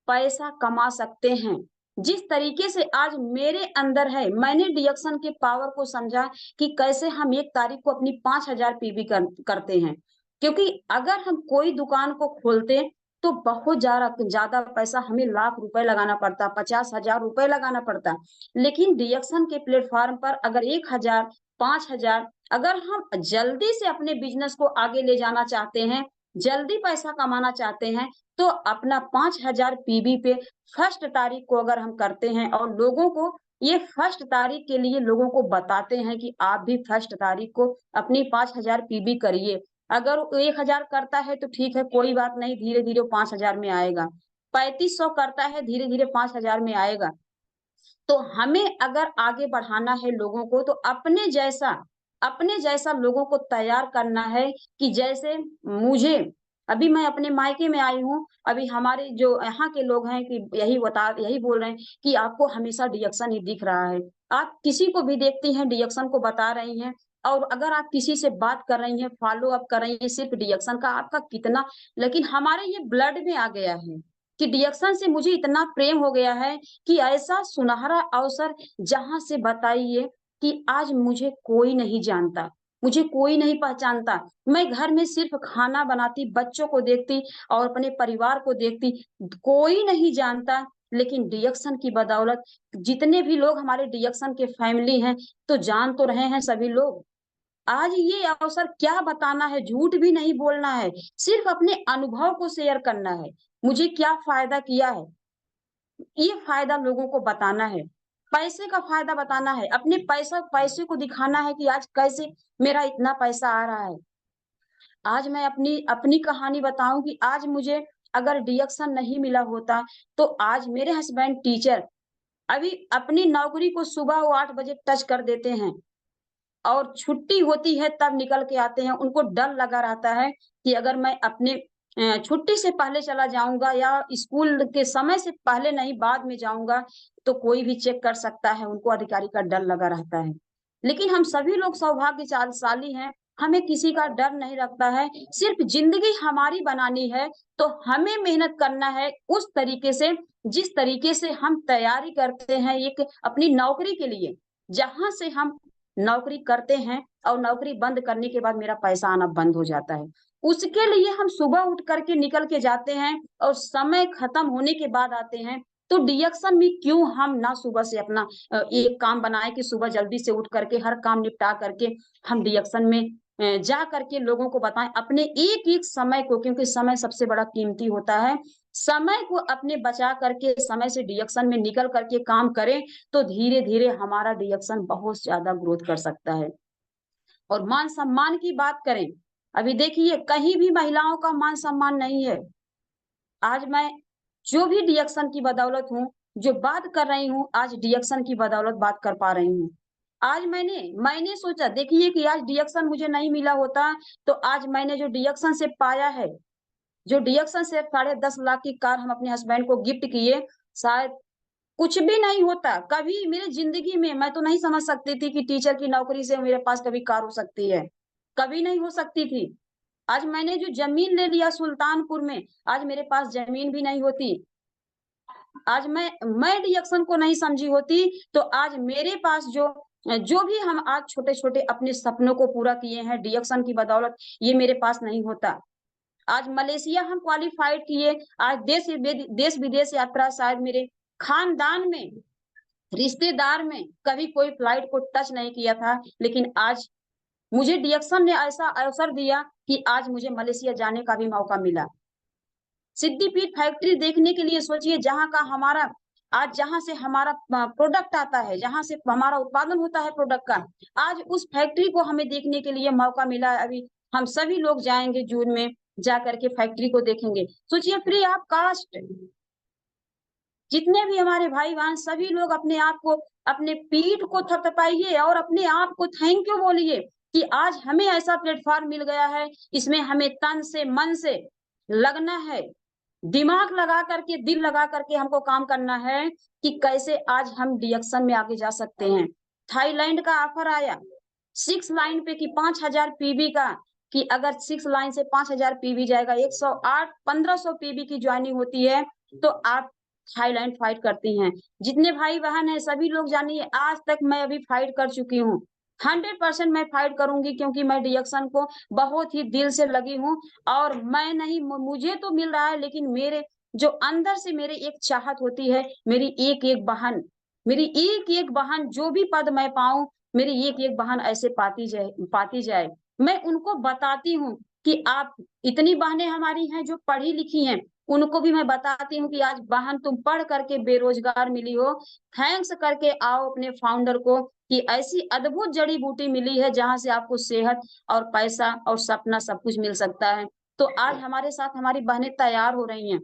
Speaker 2: पैसा कमा सकते हैं। जिस तरीके से आज मेरे अंदर है, मैंने डिडक्शन के पावर को समझा कि कैसे हम 1 तारीख को अपनी 5,000 पीबी करते हैं। क्योंकि अगर हम कोई दुकान को खोलते, तो बहुत ज्यादा पैसा, हमें लाख रुपए लगाना पड़ता, 50,000 रुपए लगाना पड़ता। लेकिन डिडक्शन के प्लेटफॉर्म पर अगर 1,000, 5,000, अगर हम जल्दी से अपने बिजनेस को आगे ले जाना चाहते हैं, जल्दी पैसा कमाना चाहते हैं, तो अपना 5,000 पीबी पे 1 तारीख को अगर हम करते हैं और लोगों को ये फर्स्ट तारीख के लिए लोगों को बताते हैं कि आप भी फर्स्ट तारीख को अपनी 5000 पीबी करिए। अगर वो 1000 करता है तो ठीक है, कोई बात नहीं, धीरे-धीरे वो 5000 में आएगा। 3500 करता है, धीरे-धीरे 5000 में आएगा। तो हमें अगर आगे बढ़ाना है लोगों को, तो अपने जैसा लोगों को तैयार करना है कि जैसे मुझे, अभी मैं अपने मायके में आई हूँ, अभी हमारे जो यहाँ के लोग हैं कि यही बोल रहे हैं कि आपको हमेशा रिएक्शन ही दिख रहा है। आप किसी को भी देखती हैं रिएक्शन को बता रही हैं, और अगर आप किसी से बात कर रही हैं, फॉलो अप कर रही हैं सिर्फ रिएक्शन का, आपका कितना, लेकिन हमारे ये ब्लड में आ गया है कि रिएक्शन से मुझे इतना प्रेम हो गया है कि ऐसा सुनहरा अवसर जहाँ से बताइए कि आज मुझे कोई नहीं जानता, मुझे कोई नहीं पहचानता। मैं घर में सिर्फ खाना बनाती, बच्चों को देखती और अपने परिवार को देखती, कोई नहीं जानता। लेकिन रिएक्शन की बदौलत जितने भी लोग हमारे रिएक्शन के फैमिली हैं, तो जान तो रहे हैं सभी लोग। आज ये अवसर क्या बताना है, झूठ भी नहीं बोलना है, सिर्फ अपने अनुभव को शेयर करना है। मुझे क्या फ़ायदा किया है, ये फ़ायदा लोगों को बताना है। पैसे का फ़ायदा बताना है, अपने पैसे को दिखाना है कि आज कैसे मेरा इतना पैसा आ रहा है। आज मैं अपनी अपनी कहानी बताऊँ कि आज मुझे अगर रिएक्शन नहीं मिला होता, तो आज मेरे हस्बैंड टीचर अभी अपनी नौकरी को सुबह वो 8 बजे टच कर देते हैं। और छुट्टी होती है तब निकल के आते हैं। उनको डर लगा रहता है कि अगर मैं अपने छुट्टी से पहले चला जाऊँगा या स्कूल के समय से पहले नहीं बाद में जाऊँगा, तो कोई भी चेक कर सकता है, उनको अधिकारी का डर लगा रहता है। लेकिन हम सभी लोग सौभाग्यशाली हैं, हमें किसी का डर नहीं लगता है, सिर्फ़ ज़िंदगी हमारी बनानी है, तो हमें मेहनत करना है उस तरीके से, जिस तरीके से हम तैयारी करते हैं एक अपनी नौकरी के लिए, जहाँ से हम नौकरी करते हैं और नौकरी बंद करने के बाद मेरा पैसा आना बंद हो जाता है। उसके लिए हम सुबह उठ कर के निकल के जाते हैं और समय खत्म होने के बाद आते हैं। तो रिएक्शन में क्यों हम ना सुबह से अपना एक काम बनाएँ कि सुबह जल्दी से उठ करके हर काम निपटा करके हम रिएक्शन में जा करके लोगों को बताएँ अपने एक-एक समय को, क्योंकि समय सबसे बड़ा कीमती होता है। समय को अपने बचा करके समय से रिएक्शन में निकल कर के काम करें, तो धीरे-धीरे हमारा रिएक्शन बहुत ज़्यादा ग्रोथ कर सकता है। और मान-सम्मान की बात करें, अभी देखिए कहीं भी महिलाओं का मान-सम्मान नहीं है। आज मैं जो भी रिएक्शन की बदौलत हूँ, जो बात कर रही हूँ, आज रिएक्शन की बदौलत बात कर पा रही हूँ। आज मैंने सोचा देखिए कि आज रिएक्शन मुझे नहीं मिला होता, तो आज मैंने जो रिएक्शन से पाया है, जो रिएक्शन से 10.5 लाख की कार हम अपने हस्बैंड को गिफ्ट किए, शायद कुछ भी नहीं होता। कभी मेरी ज़िंदगी में मैं तो नहीं समझ सकती थी कि टीचर की नौकरी से मेरे पास कभी कार हो सकती है। कभी नहीं हो सकती थी। आज मैंने जो ज़मीन ले लिया सुल्तानपुर में, आज मेरे पास ज़मीन भी नहीं होती। आज मैं रिएक्शन को नहीं समझी होती, तो आज मेरे पास जो भी हम आज छोटे-छोटे अपने सपनों को पूरा किए हैं रिएक्शन की बदौलत, ये मेरे पास नहीं होता। आज मलेशिया हम क्वालीफाइड किए, आज देश-विदेश यात्रा शायद मेरे खानदान में, रिश्तेदार में कभी कोई फ्लाइट को टच नहीं किया था, लेकिन आज मुझे रिएक्शन ने ऐसा अवसर दिया कि आज मुझे मलेशिया जाने का भी मौका मिला। सिद्दीपीठ फैक्ट्री देखने के लिए सोचिए जहाँ से हमारा प्रोडक्ट आता है, जहाँ से हमारा उत्पादन होता है प्रोडक्ट का, आज उस फैक्ट्री को हमें देखने के लिए मौका मिला है। अभी हम सभी लोग जाएँगे जून में, जा कर के फैक्ट्री को देखेंगे। सोचिए फ्री ऑफ कॉस्ट, जितने भी हमारे भाई-बहन सभी लोग अपने आप को, अपने पीठ को थपथपाइए और अपने आप को थैंक यू बोलिए कि आज हमें ऐसा प्लेटफ़ॉर्म मिल गया है, इसमें हमें तन से, मन से लगना है। दिमाग लगा करके, दिल लगा करके हमको काम करना है कि कैसे आज हम रिएक्शन में आगे जा सकते हैं। थाईलैंड का ऑफर आया, 6 लाइन पे कि 5000 पीवी का, कि अगर 6 लाइन से 5000 पीवी जाएगा, 108 1500 पीवी की जॉइनिंग होती है, तो आप थाईलैंड फाइट करती हैं। जितने भाई-बहन हैं सभी लोग जानिए, आज तक मैं अभी फाइट कर चुकी हूँ। 100% मैं फाइट करूँगी, क्योंकि मैं रिएक्शन को बहुत ही दिल से लगी हूँ। और मैं नहीं, मुझे तो मिल रहा है, लेकिन मेरे जो अंदर से मेरे एक चाहत होती है, मेरी एक-एक बहन जो भी पद मैं पाऊँ, मेरी एक-एक बहन ऐसे पाती जाए। मैं उनको बताती हूँ कि आप, इतनी बहनें हमारी हैं जो पढ़ी-लिखी हैं, उनको भी मैं बताती हूँ कि आज बहन तुम पढ़ करके बेरोजगार मिली हो, थैंक्स करके आओ अपने फाउंडर को कि ऐसी अद्भुत जड़ी बूटी मिली है जहाँ से आपको सेहत और पैसा और सपना सब कुछ मिल सकता है। तो आज हमारे साथ हमारी बहनें तैयार हो रही हैं।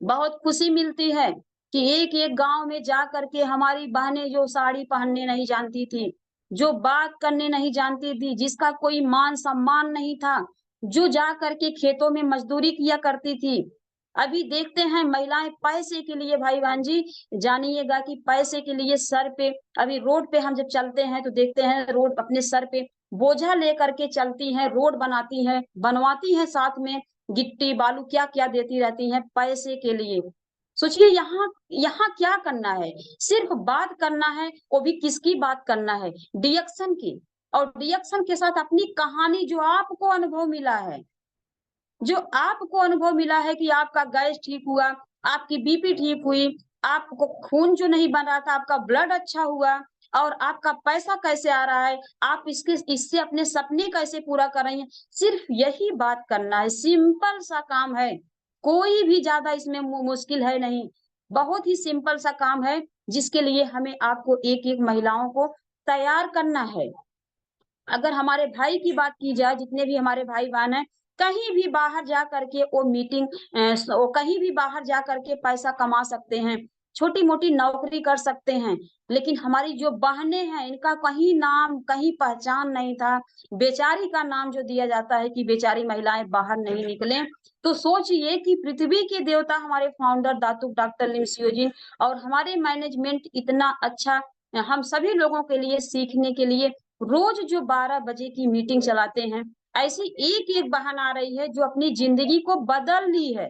Speaker 2: बहुत खुशी मिलती है कि एक-एक गाँव में जा करके हमारी बहनें जो साड़ी पहनने नहीं जानती थी, जो बात करने नहीं जानती थी, जिसका कोई मान-सम्मान नहीं था, जो जा करके खेतों में मज़दूरी किया करती थी। अभी देखते हैं महिलाएँ पैसे के लिए भाई-बहन जी, जानिएगा कि पैसे के लिए सर पे अभी रोड पे हम जब चलते हैं तो देखते हैं रोड अपने सर पे बोझा लेकर के चलती हैं, रोड बनाती हैं, बनवाती हैं साथ में गिट्टी, बालू क्या-क्या देती रहती हैं पैसे के लिए। सोचिए यहाँ यहाँ क्या करना है? सिर्फ़ बात करना है, वो भी किसकी बात करना है? रिएक्शन की और रिएक्शन के साथ अपनी कहानी जो आपको अनुभव मिला है, जो आपको अनुभव मिला है कि आपका गैस ठीक हुआ, आपकी बीपी ठीक हुई, आपको खून जो नहीं बन रहा था, आपका ब्लड अच्छा हुआ और आपका पैसा कैसे आ रहा है, आप इससे अपने सपने कैसे पूरा कर रही हैं। सिर्फ़ यही बात करना है, सिंपल सा काम है। कोई भी ज़्यादा इसमें मुश्किल है नहीं। बहुत ही सिंपल सा काम है, जिसके लिए हमें आपको एक-एक महिलाओं को तैयार करना है। अगर हमारे भाई की बात की जाए, जितने भी हमारे भाई-बहन हैं, कहीं भी बाहर जा कर के वो मीटिंग वो कहीं भी बाहर जा कर के पैसा कमा सकते हैं, छोटी-मोटी नौकरी कर सकते हैं। लेकिन हमारी जो बहनें हैं, इनका कहीं नाम, कहीं पहचान नहीं था। बेचारी का नाम जो दिया जाता है कि बेचारी महिलाएँ बाहर नहीं निकलें। तो सोचिए कि पृथ्वी के देवता हमारे फाउंडर दातुक डॉक्टर लिमसियो जी और हमारे मैनेजमेंट इतना अच्छा हम सभी लोगों के लिए सीखने के लिए रोज जो 12 बजे की मीटिंग चलाते हैं, ऐसी एक-एक बहन आ रही है जो अपनी ज़िंदगी को बदल ली है,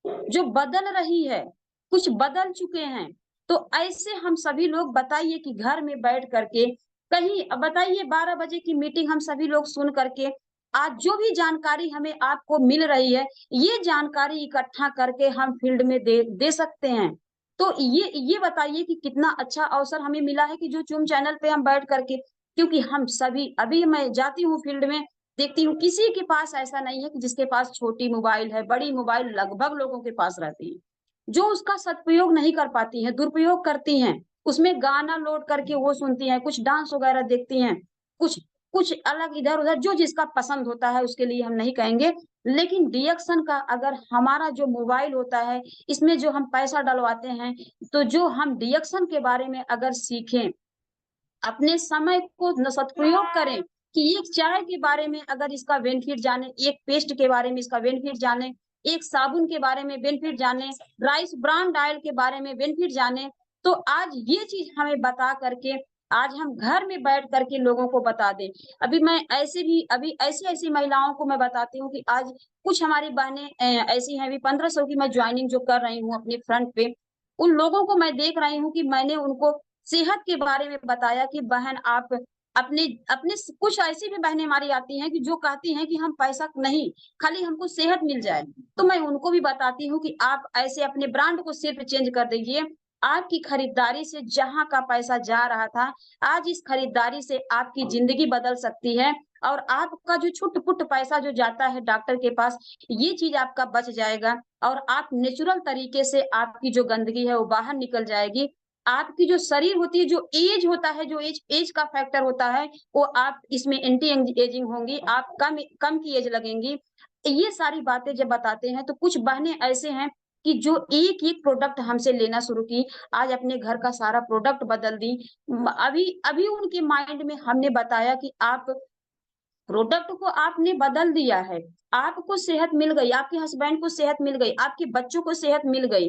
Speaker 2: जो बदल रही है, कुछ बदल चुके हैं। तो ऐसे हम सभी लोग बताइए कि घर में बैठ कर के कहीं बताइए 12 बजे की मीटिंग हम सभी लोग सुन कर के आज जो भी जानकारी हमें आपको मिल रही है, ये जानकारी इकट्ठा करके हम फील्ड में दे दे सकते हैं। तो ये बताइए कि कितना अच्छा अवसर हमें मिला है कि जो ज़ूम चैनल पे हम बैठ कर के क्योंकि हम सभी अभी मैं जाती हूँ फील्ड में, देखती हूँ किसी के पास ऐसा नहीं है कि जिसके पास छोटी मोबाइल है, बड़ी मोबाइल लगभग लोगों के पास रहती है। जो उसका सदुपयोग नहीं कर पाती हैं, दुरुपयोग करती हैं, उसमें गाना लोड करके वो सुनती हैं, कुछ डांस वगैरह देखती हैं, कुछ कुछ अलग इधर-उधर जो जिसका पसंद होता है उसके लिए हम नहीं कहेंगे। लेकिन रिएक्शन का अगर हमारा जो मोबाइल होता है, इसमें जो हम पैसा डलवाते हैं, तो जो हम रिएक्शन के बारे में अगर सीखें अपने समय को सदुपयोग करें कि एक चाय के बारे में अगर इसका बेनिफिट जाने, एक पेस्ट के बारे में इसका बेनिफिट जाने, एक साबुन के बारे में बेनिफिट जाने, राइस ब्रान ऑयल के बारे में बेनिफिट जाने, तो आज ये चीज़ हमें बता करके आज हम घर में बैठ कर के लोगों को बता दें। अभी ऐसी-ऐसी महिलाओं को मैं बताती हूँ कि आज कुछ हमारी बहनें ऐसी हैं अभी 1500 की मैं जॉइनिंग जो कर रही हूँ अपने फ्रंट पे, उन लोगों को मैं देख रही हूँ कि मैंने उनको सेहत के बारे में बताया कि बहन आप अपने अपने कुछ ऐसी भी बहनें हमारी आती हैं कि जो कहती हैं कि हम पैसा नहीं, खाली हमको सेहत मिल जाए। तो मैं उनको भी बताती हूँ कि आप ऐसे अपने ब्रांड को सिर्फ चेंज कर दीजिए। आपकी खरीदारी से जहाँ का पैसा जा रहा था, आज इस खरीदारी से आपकी ज़िंदगी बदल सकती है और आपका जो छुट-पुट पैसा जो जाता है डॉक्टर के पास, ये चीज़ आपका बच जाएगा और आप नेचुरल तरीके से आपकी जो गंदगी है वो बाहर निकल जाएगी। आपकी जो शरीर होती है, जो ऐज होता है, जो ऐज ऐज का फैक्टर होता है, वो आप इसमें एंटी एजिंग होंगी, आप कम कम की ऐज लगेंगी। ये सारी बातें जब बताते हैं, तो कुछ बहनें ऐसे हैं कि जो एक-एक प्रोडक्ट हमसे लेना शुरू की, आज अपने घर का सारा प्रोडक्ट बदल दी। अभी अभी उनके माइंड में हमने बताया कि आप प्रोडक्ट को आपने बदल दिया है। आपको सेहत मिल गई, आपके हस्बैंड को सेहत मिल गई, आपके बच्चों को सेहत मिल गई।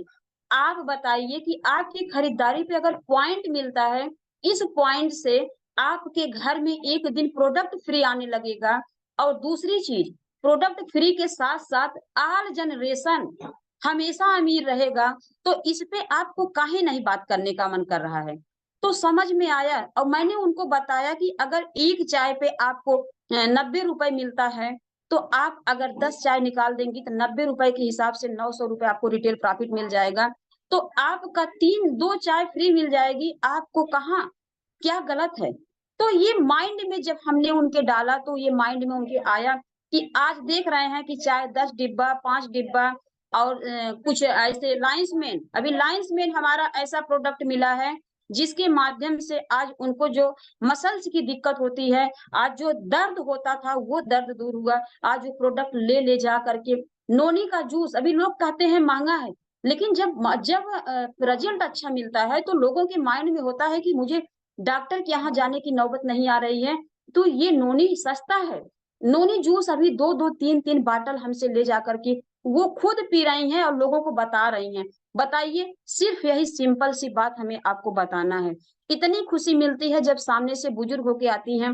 Speaker 2: आप बताइए कि आपकी खरीदारी पे अगर पॉइंट मिलता है, इस पॉइंट से आपके घर में एक दिन प्रोडक्ट फ्री आने लगेगा और दूसरी चीज़ प्रोडक्ट फ्री के साथ-साथ ऑल जनरेशन हमेशा अमीर रहेगा, तो इस पे आपको काहे नहीं बात करने का मन कर रहा है? तो समझ में आया और मैंने उनको बताया कि अगर एक चाय पे आपको 90 रुपए मिलता है, तो आप अगर 10 चाय निकाल देंगी तो 90 रुपए के हिसाब से 900 रुपए आपको रिटेल प्रॉफिट मिल जाएगा। तो आपका 2 चाय फ्री मिल जाएगी, आपको कहाँ क्या गलत है? तो ये माइंड में जब हमने उनके डाला तो ये माइंड में उनके आया कि आज देख रहे हैं कि चाय 10 डिब्बा, 5 डिब्बा और कुछ ऐसे लाइंसमैन, अभी लाइंसमैन हमारा ऐसा प्रोडक्ट मिला है जिसके माध्यम से आज उनको जो मसल्स की दिक्कत होती है, आज जो दर्द होता था वो दर्द दूर हुआ। आज वो प्रोडक्ट ले जा करके नोनी का जूस, अभी लोग कहते हैं महंगा है, लेकिन जब जब रिजल्ट अच्छा मिलता है तो लोगों के माइंड में होता है कि मुझे डॉक्टर के यहाँ जाने की नौबत नहीं आ रही है, तो ये नोनी सस्ता है। नोनी जूस अभी 2-2 3-3 बॉटल हमसे ले जा करके वो खुद पी रही हैं और लोगों को बता रही हैं। बताइए, सिर्फ यही सिंपल सी बात हमें आपको बताना है। इतनी खुशी मिलती है जब सामने से बुजुर्ग होके आती हैं,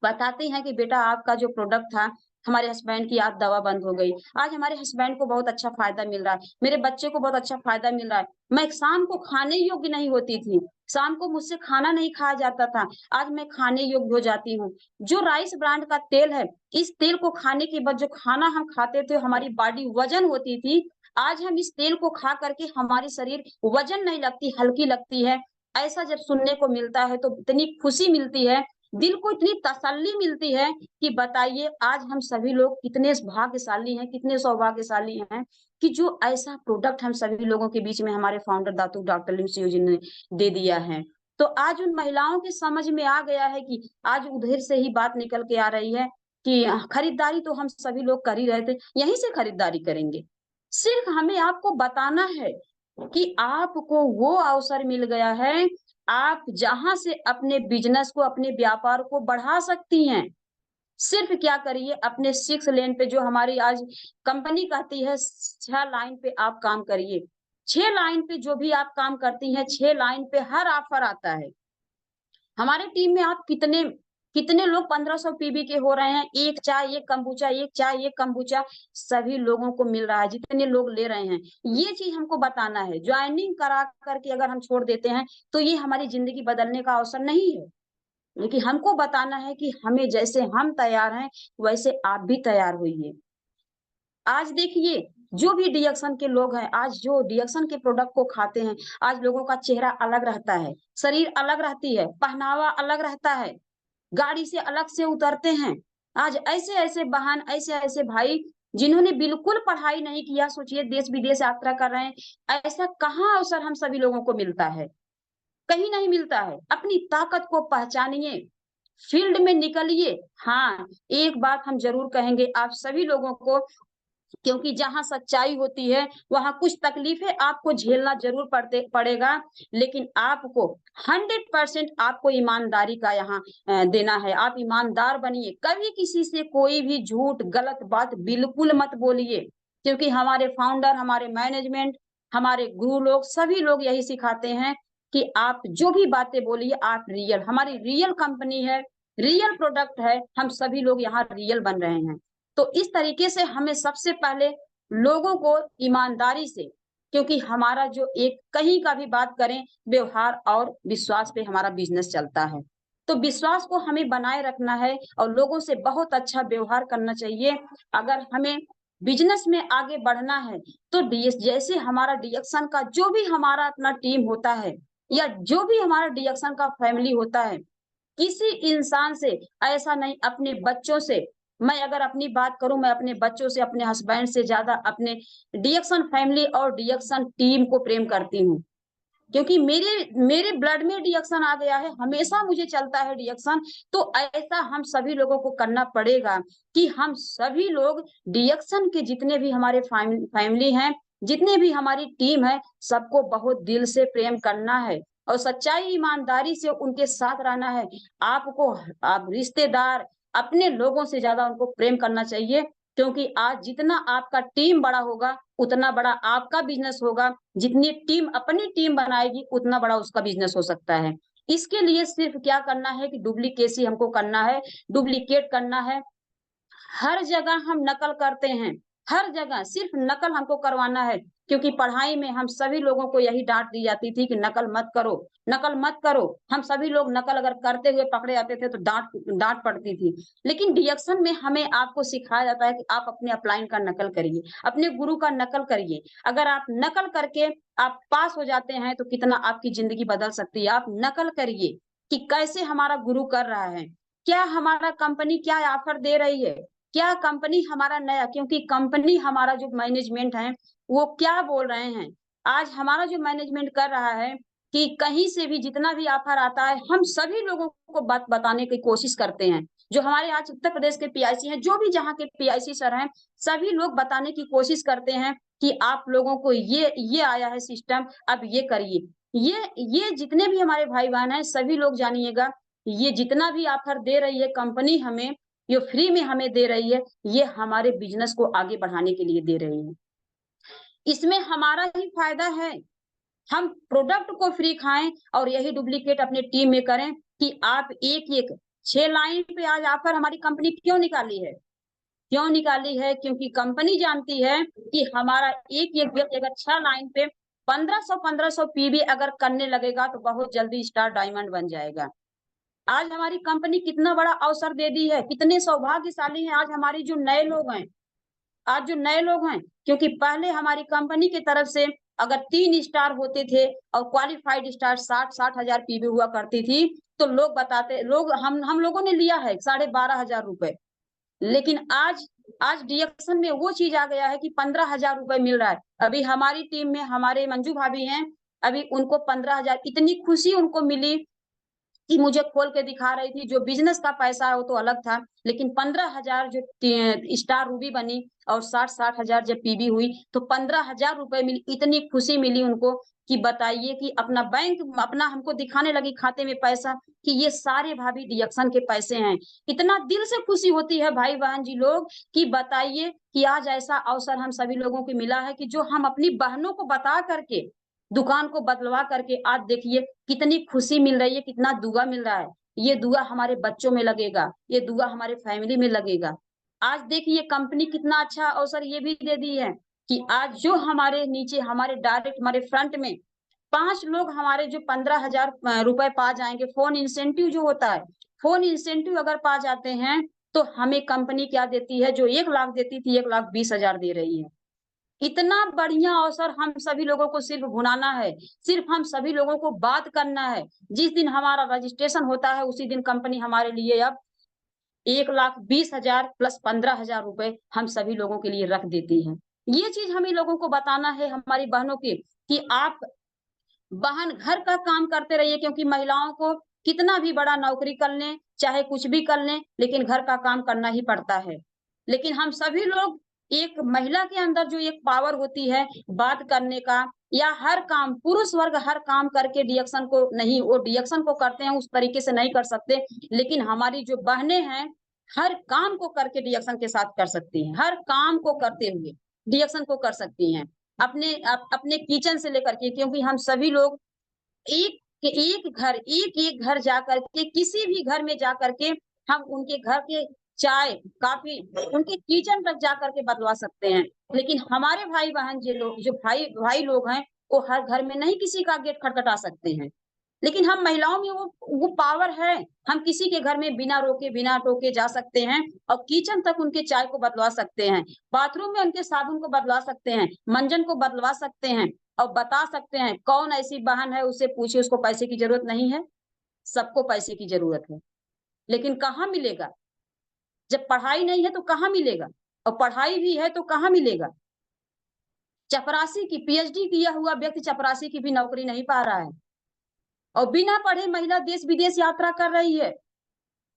Speaker 2: बताती हैं कि बेटा आपका जो प्रोडक्ट था, हमारे हस्बैंड की आज दवा बंद हो गई। आज हमारे हस्बैंड को बहुत अच्छा फ़ायदा मिल रहा है, मेरे बच्चे को बहुत अच्छा फ़ायदा मिल रहा है। मैं शाम को खाने योग्य नहीं होती थी, शाम को मुझसे खाना नहीं खाया जाता था, आज मैं खाने योग्य हो जाती हूँ। जो राइस ब्रांड का तेल है, इस तेल को खाने के बाद जो खाना हम खाते थे, हमारी बॉडी वज़न होती थी, आज हम इस तेल को खा कर के हमारी शरीर वज़न नहीं लगती, हल्की लगती है। ऐसा जब सुनने को मिलता है तो इतनी खुशी मिलती है, दिल को इतनी तसल्ली मिलती है कि बताइए आज हम सभी लोग कितने भाग्यशाली हैं, कितने सौभाग्यशाली हैं कि जो ऐसा प्रोडक्ट हम सभी लोगों के बीच में हमारे फाउंडर दातू डॉक्टर लिंगसियो जी ने दे दिया है। तो आज उन महिलाओं के समझ में आ गया है कि आज उधर से ही बात निकल के आ रही है कि खरीदारी तो हम सभी लोग कर ही रहे थे, यहीं से खरीदारी करेंगे। सिर्फ हमें आपको बताना है कि आपको वो अवसर मिल गया है, आप जहाँ से अपने बिज़नेस को, अपने व्यापार को बढ़ा सकती हैं। सिर्फ क्या करिए, अपने 6 लेन पे जो हमारी आज कंपनी कहती है 6 लाइन पे आप काम करिए। 6 लाइन पे जो भी आप काम करती हैं, 6 लाइन पे हर ऑफर आता है। हमारे टीम में आप कितने कितने लोग 1500 पीबी के हो रहे हैं, 1 चाय 1 कंबुचा, 1 चाय 1 कंबुचा, सभी लोगों को मिल रहा है, जितने लोग ले रहे हैं। ये चीज़ हमको बताना है, जॉइनिंग करा कर के अगर हम छोड़ देते हैं, तो ये हमारी ज़िंदगी बदलने का अवसर नहीं है। लेकिन हमको बताना है कि हमें जैसे हम तैयार हैं, वैसे आप भी तैयार होइए। आज देखिए, जो भी डिएक्शन के लोग हैं, आज जो डिएक्शन के प्रोडक्ट को खाते हैं, आज लोगों का चेहरा अलग रहता है, शरीर अलग रहती है, पहनावा अलग रहता है, गाड़ी से अलग से उतरते हैं। आज ऐसे-ऐसे बहन, ऐसे-ऐसे भाई जिन्होंने बिल्कुल पढ़ाई नहीं किया, सोचिए देश-विदेश यात्रा कर रहे हैं, ऐसा कहाँ अवसर हम सभी लोगों को मिलता है? कहीं नहीं मिलता है। अपनी ताकत को पहचानिए, फील्ड में निकलिए। हाँ, एक बात हम ज़रूर कहेंगे आप सभी लोगों को, क्योंकि जहाँ सच्चाई होती है, वहाँ कुछ तकलीफ़ें आपको झेलना ज़रूर पड़ेगा, लेकिन आपको 100% आपको ईमानदारी का यहाँ देना है। आप ईमानदार बनिए, कभी किसी से कोई भी झूठ, गलत बात बिल्कुल मत बोलिए, क्योंकि हमारे फाउंडर, हमारे मैनेजमेंट, हमारे गुरु लोग, सभी लोग यही सिखाते हैं कि आप जो भी बातें बोलिए, आप रियल, हमारी रियल कंपनी है, रियल प्रोडक्ट है, हम सभी लोग यहाँ रियल बन रहे हैं। तो इस तरीके से हमें सबसे पहले लोगों को ईमानदारी से, क्योंकि हमारा जो एक कहीं का भी बात करें, व्यवहार और विश्वास पे हमारा बिजनेस चलता है। तो विश्वास को हमें बनाए रखना है और लोगों से बहुत अच्छा व्यवहार करना चाहिए। अगर हमें बिजनेस में आगे बढ़ना है, तो जैसे हमारा डिएक्शन का जो भी हमारा अपना टीम होता है या जो भी हमारा डिएक्शन का फैमिली होता है, किसी इंसान से ऐसा नहीं, अपने बच्चों से, मैं अगर अपनी बात करूँ, मैं अपने बच्चों से, अपने हस्बैंड से ज़्यादा अपने डिएक्शन फैमिली और डिएक्शन टीम को प्रेम करती हूँ। क्योंकि मेरे मेरे ब्लड में डिएक्शन आ गया है, हमेशा मुझे चलता है डिएक्शन, तो ऐसा हम सभी लोगों को करना पड़ेगा कि हम सभी लोग डिएक्शन के जितने भी हमारे फैमिली हैं, जितने भी हमारी टीम है, सबको बहुत दिल से प्रेम करना है और सच्चाई, ईमानदारी से उनके साथ रहना है। आपको आप रिश्तेदार, अपने लोगों से ज़्यादा उनको प्रेम करना चाहिए, क्योंकि आज जितना आपका टीम बड़ा होगा, उतना बड़ा आपका बिज़नेस होगा। जितनी टीम अपनी टीम बनाएगी, उतना बड़ा उसका बिज़नेस हो सकता है। इसके लिए सिर्फ़ क्या करना है कि डुप्लीकेसी हमको करना है, डुप्लीकेट करना है। हर जगह हम नकल करते हैं, हर जगह सिर्फ़ नकल हमको करवाना है, क्योंकि पढ़ाई में हम सभी लोगों को यही डाँट दी जाती थी कि नकल मत करो, नकल मत करो। हम सभी लोग नकल अगर करते हुए पकड़े जाते थे तो डाँट डाँट पड़ती थी। लेकिन डिएक्शन में हमें आपको सिखाया जाता है कि आप अपने अपलाइन का नकल करिए, अपने गुरु का नकल करिए। अगर आप नकल करके आप पास हो जाते हैं तो कितना आपकी ज़िंदगी बदल सकती है। आप नकल करिए कि कैसे हमारा गुरु कर रहा है, क्या हमारा कंपनी क्या ऑफ़र दे रही है। क्या कंपनी हमारा नया, क्योंकि कंपनी हमारा जो मैनेजमेंट है वो क्या बोल रहे हैं, आज हमारा जो मैनेजमेंट कर रहा है कि कहीं से भी जितना भी ऑफर आता है हम सभी लोगों को बात बताने की कोशिश करते हैं। जो हमारे आज उत्तर प्रदेश के पीआईसी हैं, जो भी जहाँ के पीआईसी सर हैं, सभी लोग बताने की कोशिश करते हैं कि आप लोगों को ये आया है सिस्टम, अब ये करिए। ये जितने भी हमारे भाई बहन हैं सभी लोग जानिएगा, ये जितना भी ऑफर दे रही है कंपनी हमें, ये फ्री में हमें दे रही है, ये हमारे बिजनेस को आगे बढ़ाने के लिए दे रही है। इसमें हमारा ही फायदा है। हम प्रोडक्ट को फ्री खाएं और यही डुप्लीकेट अपने टीम में करें कि आप एक एक 6 लाइन पे आज ऑफर हमारी कंपनी क्यों निकाली है, क्यों निकाली है, क्योंकि कंपनी जानती है कि हमारा एक एक व्यक्ति अगर 6 लाइन पे 1500 पीवी अगर करने लगेगा तो बहुत जल्दी स्टार डायमंड बन जाएगा। आज हमारी कंपनी कितना बड़ा अवसर दे दी है, कितने सौभाग्यशाली हैं आज हमारी जो नए लोग हैं, आज जो नए लोग हैं, क्योंकि पहले हमारी कंपनी की तरफ से अगर 3 स्टार होते थे और क्वालिफाइड स्टार 60-60 हजार पीवी हुआ करती थी, तो लोग बताते, लोग हम लोगों ने लिया है 12,500 रुपए। लेकिन आज डीएक्शन में वो चीज आ गया है कि 15,000 रुपए मिल रहा है। अभी हमारी टीम में हमारे मंजू भाभी हैं, अभी उनको 15,000, इतनी खुशी उनको मिली कि मुझे खोल के दिखा रही थी। जो बिजनेस का पैसा है वो तो अलग था, लेकिन 15,000 जो स्टार रूबी बनी और 60-60 हजार जब पीबी हुई तो 15,000 रुपए मिली, इतनी खुशी मिली उनको कि बताइए कि अपना बैंक अपना हमको दिखाने लगी खाते में पैसा कि ये सारे भाभी डिडक्शन के पैसे हैं। इतना दिल से खुशी होती है भाई बहन जी लोग कि बताइए कि आज ऐसा अवसर हम सभी लोगों को मिला है कि जो हम अपनी बहनों को बता करके दुकान को बदलवा करके आज देखिए कितनी खुशी मिल रही है, कितना दुआ मिल रहा है। ये दुआ हमारे बच्चों में लगेगा, ये दुआ हमारे फैमिली में लगेगा। आज देखिए कंपनी कितना अच्छा अवसर ये भी दे दी है कि आज जो हमारे नीचे हमारे डायरेक्ट हमारे फ्रंट में 5 लोग हमारे जो 15,000 रुपए पा जाएंगे, फोन इंसेंटिव जो होता है, फोन इंसेंटिव अगर पा जाते हैं तो हमें कंपनी क्या देती है, जो 1 लाख देती थी 1,20,000 दे रही है। इतना बढ़िया अवसर हम सभी लोगों को सिर्फ भुनाना है, सिर्फ हम सभी लोगों को बात करना है। जिस दिन हमारा रजिस्ट्रेशन होता है उसी दिन कंपनी हमारे लिए अब 1,20,000 प्लस 15,000 रुपए हम सभी लोगों के लिए रख देती है। ये चीज हमें लोगों को बताना है हमारी बहनों के कि आप बहन घर का काम करते रहिए, क्योंकि महिलाओं को कितना भी बड़ा नौकरी कर लें चाहे कुछ भी कर लें लेकिन घर का काम करना ही पड़ता है। लेकिन हम सभी लोग, एक महिला के अंदर जो एक पावर होती है बात करने का, या हर काम पुरुष वर्ग हर काम करके डिएक्शन को नहीं, वो डिएक्शन को करते हैं उस तरीके से नहीं कर सकते, लेकिन हमारी जो बहनें हैं हर काम को करके डिएक्शन के साथ कर सकती हैं, हर काम को करते हुए डिएक्शन को कर सकती हैं, अपने किचन से लेकर के, क्योंकि हम सभी लोग एक एक एक घर जा करके किसी भी घर में जा करके हम उनके घर के चाय काफी उनके किचन तक जा करके बदलवा सकते हैं। लेकिन हमारे भाई बहन जो भाई भाई लोग हैं वो हर घर में नहीं किसी का गेट खटखटा सकते हैं, लेकिन हम महिलाओं में वो पावर है। हम किसी के घर में बिना रोके बिना टोके जा सकते हैं और किचन तक उनके चाय को बदलवा सकते हैं, बाथरूम में उनके साबुन को बदलवा सकते हैं, मंजन को बदलवा सकते हैं और बता सकते हैं कौन ऐसी बहन है उससे पूछिए उसको पैसे की जरूरत नहीं है। सबको पैसे की जरूरत है, लेकिन कहाँ मिलेगा? जब पढ़ाई नहीं है तो कहाँ मिलेगा, और पढ़ाई भी है तो कहाँ मिलेगा? चपरासी की पीएचडी किया हुआ व्यक्ति चपरासी की भी नौकरी नहीं पा रहा है, और बिना पढ़े महिला देश विदेश यात्रा कर रही है।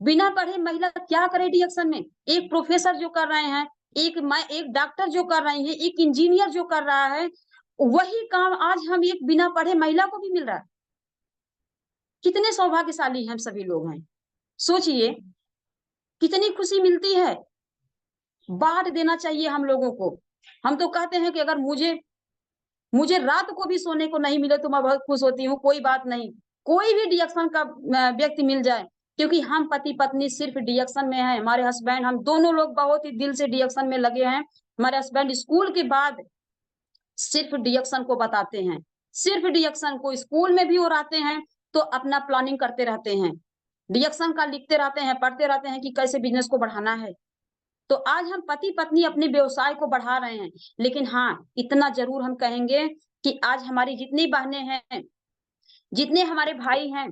Speaker 2: बिना पढ़े महिला क्या करे डिएक्शन में? एक प्रोफेसर जो कर रहे हैं, एक डॉक्टर जो कर रही है, एक इंजीनियर जो कर रहा है, वही काम आज हम एक बिना पढ़े महिला को भी मिल रहा है। कितने सौभाग्यशाली हम सभी लोग हैं। सोचिए कितनी खुशी मिलती है। बांट देना चाहिए हम लोगों को। हम तो कहते हैं कि अगर मुझे मुझे रात को भी सोने को नहीं मिले तो मैं बहुत खुश होती हूँ, कोई बात नहीं, कोई भी डिएक्शन का व्यक्ति मिल जाए, क्योंकि हम पति पत्नी सिर्फ डिएक्शन में है। हमारे हस्बैंड, हम दोनों लोग बहुत ही दिल से डिएक्शन में लगे हैं। हमारे हस्बैंड स्कूल के बाद सिर्फ डिएक्शन को बताते हैं, सिर्फ डिएक्शन को। स्कूल में भी वो रहते हैं तो अपना प्लानिंग करते रहते हैं, डिएक्शन का लिखते रहते हैं, पढ़ते रहते हैं कि कैसे बिजनेस को बढ़ाना है। तो आज हम पति पत्नी अपने व्यवसाय को बढ़ा रहे हैं, लेकिन हाँ इतना जरूर हम कहेंगे कि आज हमारी जितनी बहनें हैं, जितने हमारे भाई हैं,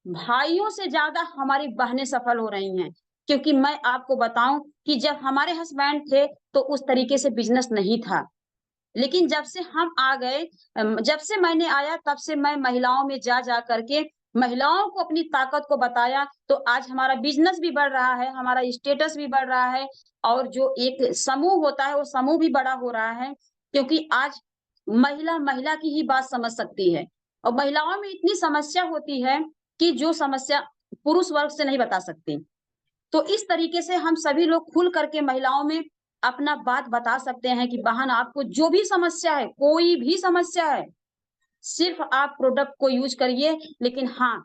Speaker 2: भाइयों से ज्यादा हमारी बहनें सफल हो रही हैं। क्योंकि मैं आपको बताऊं कि जब हमारे हस्बैंड थे तो उस तरीके से बिजनेस नहीं था। लेकिन जब से हम आ गए, जब से मैंने आया तब से मैं महिलाओं में जा जा करके महिलाओं को अपनी ताकत को बताया, तो आज हमारा बिजनेस भी बढ़ रहा है, हमारा स्टेटस भी बढ़ रहा है, और जो एक समूह होता है वो समूह भी बड़ा हो रहा है। क्योंकि आज महिला महिला की ही बात समझ सकती है, और महिलाओं में इतनी समस्या होती है कि जो समस्या पुरुष वर्ग से नहीं बता सकती। तो इस तरीके से हम सभी लोग खुल करके महिलाओं में अपना बात बता सकते हैं कि बहन, आपको जो भी समस्या है, कोई भी समस्या है, सिर्फ आप प्रोडक्ट को यूज करिए। लेकिन हाँ,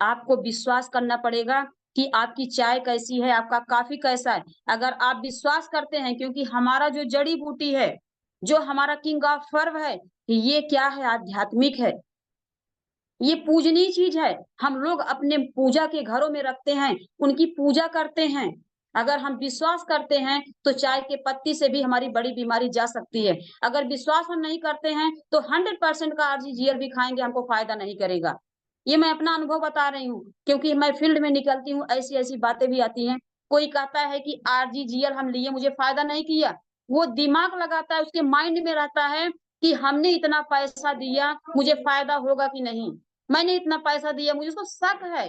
Speaker 2: आपको विश्वास करना पड़ेगा कि आपकी चाय कैसी है, आपका कॉफी कैसा है। अगर आप विश्वास करते हैं, क्योंकि हमारा जो जड़ी बूटी है, जो हमारा किंग ऑफ हर्ब है, ये क्या है? आध्यात्मिक है। ये पूजनीय चीज है। हम लोग अपने पूजा के घरों में रखते हैं, उनकी पूजा करते हैं। अगर हम विश्वास करते हैं तो चाय के पत्ती से भी हमारी बड़ी बीमारी जा सकती है। अगर विश्वास हम नहीं करते हैं तो 100% का आरजीजीएल भी खाएंगे, हमको फायदा नहीं करेगा। ये मैं अपना अनुभव बता रही हूँ, क्योंकि मैं फील्ड में निकलती हूँ, ऐसी ऐसी बातें भी आती हैं। कोई कहता है कि आरजीजीएल हम लिए, मुझे फायदा नहीं किया। वो दिमाग लगाता है, उसके माइंड में रहता है कि हमने इतना पैसा दिया, मुझे फायदा होगा कि नहीं। मैंने इतना पैसा दिया, मुझे उसको शक है।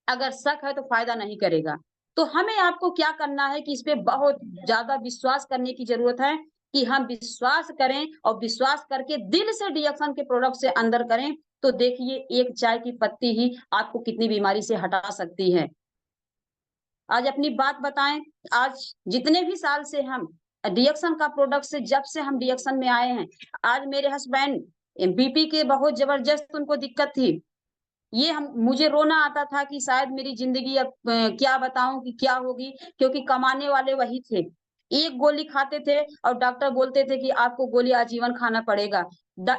Speaker 2: अगर शक है तो फायदा नहीं करेगा। तो हमें आपको क्या करना है कि इस पे बहुत ज्यादा विश्वास करने की जरूरत है, कि हम विश्वास करें और विश्वास करके दिल से डिएक्शन के प्रोडक्ट से अंदर करें। तो देखिए, एक चाय की पत्ती ही आपको कितनी बीमारी से हटा सकती है। आज अपनी बात बताएं। आज जितने भी साल से हम डिएक्शन का प्रोडक्ट से, जब से हम डिएक्शन में आए हैं, आज मेरे हस्बैंड बीपी के बहुत जबरदस्त उनको दिक्कत थी। ये हम मुझे रोना आता था कि शायद मेरी जिंदगी अब क्या बताऊं कि क्या होगी, क्योंकि कमाने वाले वही थे। एक गोली खाते थे और डॉक्टर बोलते थे कि आपको गोली आजीवन खाना पड़ेगा।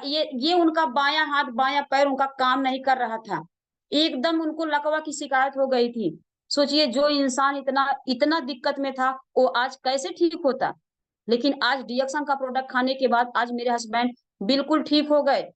Speaker 2: ये उनका बायां हाथ बायां पैर उनका काम नहीं कर रहा था। एकदम उनको लकवा की शिकायत हो गई थी। सोचिए, जो इंसान इतना इतना दिक्कत में था, वो आज कैसे ठीक होता। लेकिन आज डिएक्शन का प्रोडक्ट खाने के बाद आज मेरे हस्बैंड बिल्कुल ठीक हो गए।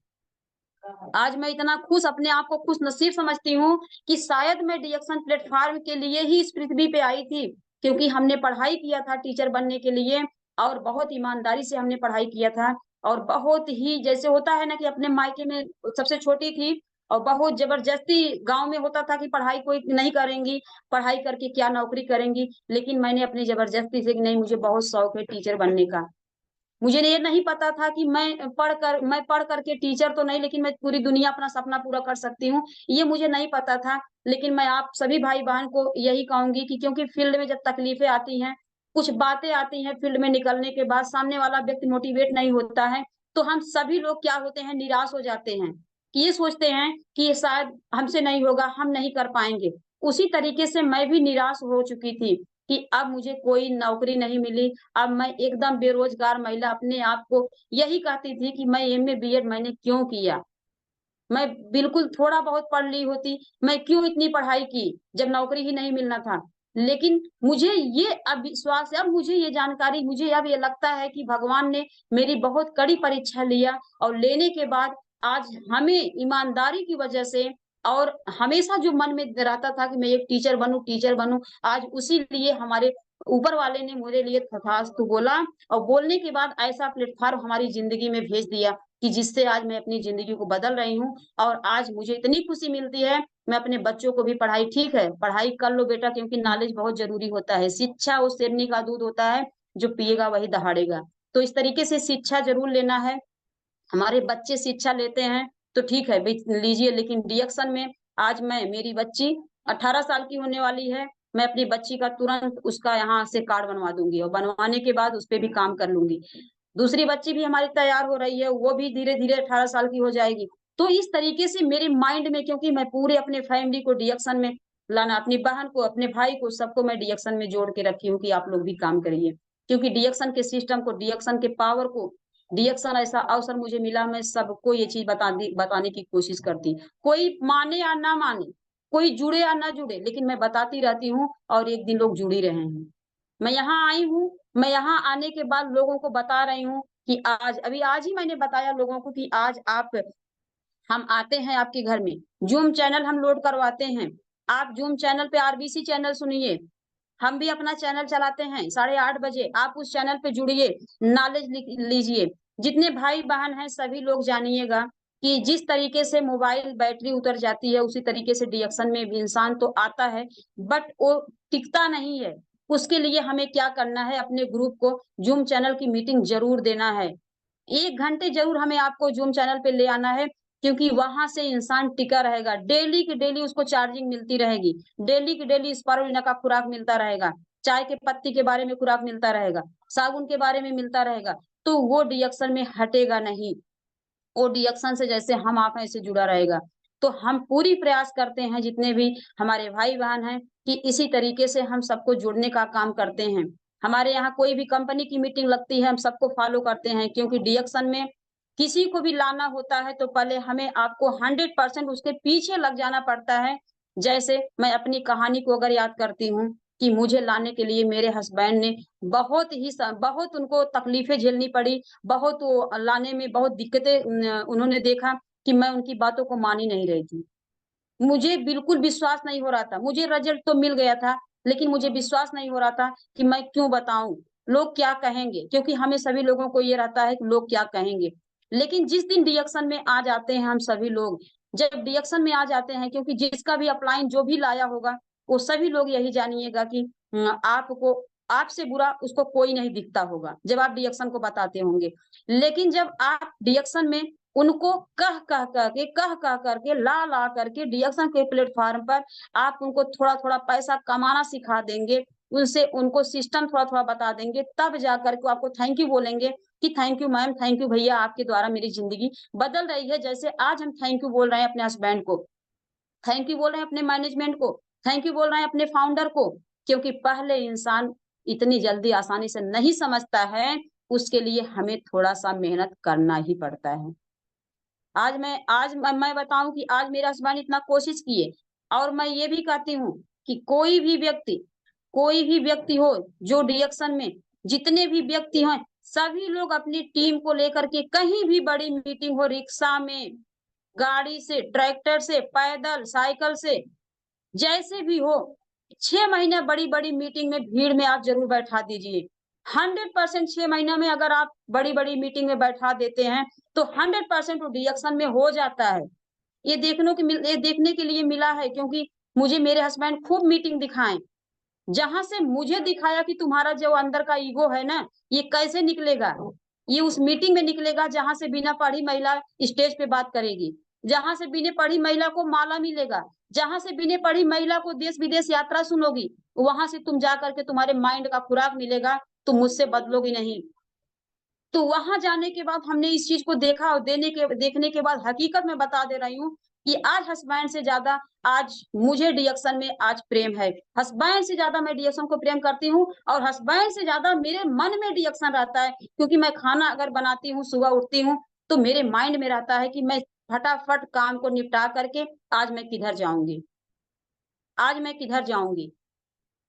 Speaker 2: आज मैं इतना खुश, अपने आप को खुश नसीब समझती हूँ कि शायद मैं डिएक्शन प्लेटफॉर्म के लिए ही इस पृथ्वी पे आई थी। क्योंकि हमने पढ़ाई किया था टीचर बनने के लिए, और बहुत ईमानदारी से हमने पढ़ाई किया था। और बहुत ही, जैसे होता है ना कि अपने मायके में सबसे छोटी थी, और बहुत जबरदस्ती गांव में होता था कि पढ़ाई कोई नहीं करेंगी, पढ़ाई करके क्या नौकरी करेंगी। लेकिन मैंने अपनी जबरदस्ती से कि नहीं, मुझे बहुत शौक है टीचर बनने का। मुझे ये नहीं पता था कि मैं पढ़ करके टीचर तो नहीं, लेकिन मैं पूरी दुनिया अपना सपना पूरा कर सकती हूँ, ये मुझे नहीं पता था। लेकिन मैं आप सभी भाई बहन को यही कहूंगी कि क्योंकि फील्ड में जब तकलीफें आती हैं, कुछ बातें आती हैं, फील्ड में निकलने के बाद सामने वाला व्यक्ति मोटिवेट नहीं होता है, तो हम सभी लोग क्या होते हैं, निराश हो जाते हैं। कि ये सोचते हैं कि ये शायद हमसे नहीं होगा, हम नहीं कर पाएंगे। उसी तरीके से मैं भी निराश हो चुकी थी कि अब मुझे कोई नौकरी नहीं मिली। अब मैं एकदम बेरोजगार महिला अपने आप को यही कहती थी कि मैं एमए बीएड मैंने क्यों किया। मैं बिल्कुल थोड़ा बहुत पढ़ ली होती, मैं क्यों इतनी पढ़ाई की जब नौकरी ही नहीं मिलना था। लेकिन मुझे ये अब विश्वास है, अब मुझे ये जानकारी, मुझे अब ये लगता है कि भगवान ने मेरी बहुत कड़ी परीक्षा लिया, और लेने के बाद आज हमें ईमानदारी की वजह से, और हमेशा जो मन में रहता था कि मैं एक टीचर बनूं, टीचर बनूं, आज उसी लिए हमारे ऊपर वाले ने मेरे लिए तथास्तु बोला। और बोलने के बाद ऐसा प्लेटफॉर्म हमारी जिंदगी में भेज दिया कि जिससे आज मैं अपनी जिंदगी को बदल रही हूँ। और आज मुझे इतनी खुशी मिलती है, मैं अपने बच्चों को भी पढ़ाई, ठीक है पढ़ाई कर लो बेटा, क्योंकि नॉलेज बहुत जरूरी होता है। शिक्षा उस शेरनी का दूध होता है, जो पिएगा वही दहाड़ेगा। तो इस तरीके से शिक्षा जरूर लेना है। हमारे बच्चे शिक्षा लेते हैं तो ठीक है लीजिए, लेकिन डिएक्शन में आज मैं, मेरी बच्ची 18 साल की होने वाली है, मैं अपनी बच्ची का तुरंत उसका यहाँ से कार्ड बनवा दूंगी, और बनवाने के बाद उस पर भी काम कर लूंगी। दूसरी बच्ची भी हमारी तैयार हो रही है, वो भी धीरे धीरे 18 साल की हो जाएगी। तो इस तरीके से मेरे माइंड में, क्योंकि मैं पूरे अपने फैमिली को डिएक्शन में लाना, अपनी बहन को, अपने भाई को, सबको मैं डिएक्शन में जोड़ के रखी हूँ कि आप लोग भी काम करिए। क्योंकि डिएक्शन के सिस्टम को, डिएक्शन के पावर को, डिएक्शन ऐसा अवसर मुझे मिला, मैं सबको ये चीज बताने की कोशिश करती। कोई माने या ना माने, कोई जुड़े या ना जुड़े, लेकिन मैं बताती रहती हूँ, और एक दिन लोग जुड़ ही रहे हैं। मैं यहाँ आई हूँ, मैं यहाँ आने के बाद लोगों को बता रही हूँ कि आज, अभी आज ही मैंने बताया लोगों को कि आज आप, हम आते हैं आपके घर में, जूम चैनल हम लोड करवाते हैं, आप जूम चैनल पे आरबीसी चैनल सुनिए, हम भी अपना चैनल चलाते हैं 8:30 बजे, आप उस चैनल पे जुड़िए, नॉलेज लीजिए। जितने भाई बहन हैं सभी लोग जानिएगा कि जिस तरीके से मोबाइल बैटरी उतर जाती है उसी तरीके से रिएक्शन में भी इंसान तो आता है, बट वो टिकता नहीं है। उसके लिए हमें क्या करना है, अपने ग्रुप को जूम चैनल की मीटिंग जरूर देना है। 1 घंटे जरूर हमें आपको जूम चैनल पे ले आना है, क्योंकि वहां से इंसान टिका रहेगा। डेली की डेली उसको चार्जिंग मिलती रहेगी, डेली की डेली स्पारुलिना का खुराक मिलता रहेगा, चाय के पत्ती के बारे में खुराक मिलता रहेगा, साबुन के बारे में मिलता रहेगा, तो वो रिएक्शन में हटेगा नहीं। वो रिएक्शन से जैसे हम आप हैं ऐसे जुड़ा रहेगा। तो हम पूरी प्रयास करते हैं जितने भी हमारे भाई बहन हैं कि इसी तरीके से हम सबको जुड़ने का काम करते हैं। हमारे यहाँ कोई भी कंपनी की मीटिंग लगती है हम सबको फॉलो करते हैं, क्योंकि रिएक्शन में किसी को भी लाना होता है तो पहले हमें आपको 100% उसके पीछे लग जाना पड़ता है। जैसे मैं अपनी कहानी को अगर याद करती हूँ कि मुझे लाने के लिए मेरे हस्बैंड ने बहुत उनको तकलीफें झेलनी पड़ी, बहुत वो लाने में बहुत दिक्कतें उन्होंने देखा कि मैं उनकी बातों को मान ही नहीं रही थी। मुझे बिल्कुल विश्वास नहीं हो रहा था, मुझे रिजल्ट तो मिल गया था, लेकिन मुझे विश्वास नहीं हो रहा था कि मैं क्यों बताऊं, लोग क्या कहेंगे, क्योंकि हमें सभी लोगों को ये रहता है कि लोग क्या कहेंगे। लेकिन जिस दिन रिएक्शन में आ जाते हैं हम सभी लोग, जब रिएक्शन में आ जाते हैं, क्योंकि जिसका भी अपलाइन जो भी लाया होगा वो सभी लोग यही जानिएगा कि आपको आपसे बुरा उसको कोई नहीं दिखता होगा जब आप रिएक्शन को बताते होंगे। लेकिन जब आप रिएक्शन में उनको कह करके ला करके रिएक्शन के प्लेटफॉर्म पर आप उनको थोड़ा थोड़ा पैसा कमाना सिखा देंगे, उनसे उनको सिस्टम थोड़ा थोड़ा बता देंगे, तब जाकर के आपको थैंक यू बोलेंगे कि thank you ma'am, thank you भैया, आपके द्वारा मेरी जिंदगी बदल रही है। जैसे आज हम थैंक यू बोल रहे हैं अपने हस्बैंड को, थैंक यू बोल रहे हैं अपने मैनेजमेंट को, थैंक यू बोल रहे हैं अपने फाउंडर को, क्योंकि पहले इंसान इतनी जल्दी आसानी से नहीं समझता है, उसके लिए हमें थोड़ा सा मेहनत करना ही पड़ता है। मैं बताऊं कि आज मेरे हस्बैंड इतना कोशिश किए, और मैं ये भी कहती हूँ कि कोई भी व्यक्ति हो जो रिएक्शन में, जितने भी व्यक्ति हैं सभी लोग अपनी टीम को लेकर के कहीं भी बड़ी मीटिंग हो, रिक्शा में, गाड़ी से, ट्रैक्टर से, पैदल, साइकिल से, जैसे भी हो, 6 महीने बड़ी बड़ी मीटिंग में भीड़ में आप जरूर बैठा दीजिए। 100% 6 महीना में अगर आप बड़ी बड़ी मीटिंग में बैठा देते हैं तो 100% रिएक्शन में हो जाता है। ये देखने के लिए मिला है, क्योंकि मुझे मेरे हस्बैंड खूब मीटिंग दिखाएं, जहां से मुझे दिखाया कि तुम्हारा जो अंदर का ईगो है ना, ये कैसे निकलेगा, ये उस मीटिंग में निकलेगा जहां से बिना पढ़ी महिला स्टेज पे बात करेगी, जहां से बिना पढ़ी महिला को माला मिलेगा, जहां से बिना पढ़ी महिला को देश विदेश यात्रा सुनोगी, वहां से तुम जा करके तुम्हारे माइंड का खुराक मिलेगा, तुम मुझसे बदलोगी नहीं। तो वहां जाने के बाद हमने इस चीज को देखा, और देखने के बाद हकीकत में बता दे रही हूँ कि आज हस्बैंड से ज्यादा आज मुझे रिएक्शन में आज प्रेम है। हस्बैंड से ज्यादा मैं रिएक्शन को प्रेम करती हूँ, और हस्बैंड से ज्यादा मेरे मन में रिएक्शन रहता है, क्योंकि मैं खाना अगर बनाती हूँ, सुबह उठती हूँ, तो मेरे माइंड में रहता है कि मैं फटाफट काम को निपटा करके आज मैं किधर जाऊंगी, आज मैं किधर जाऊंगी।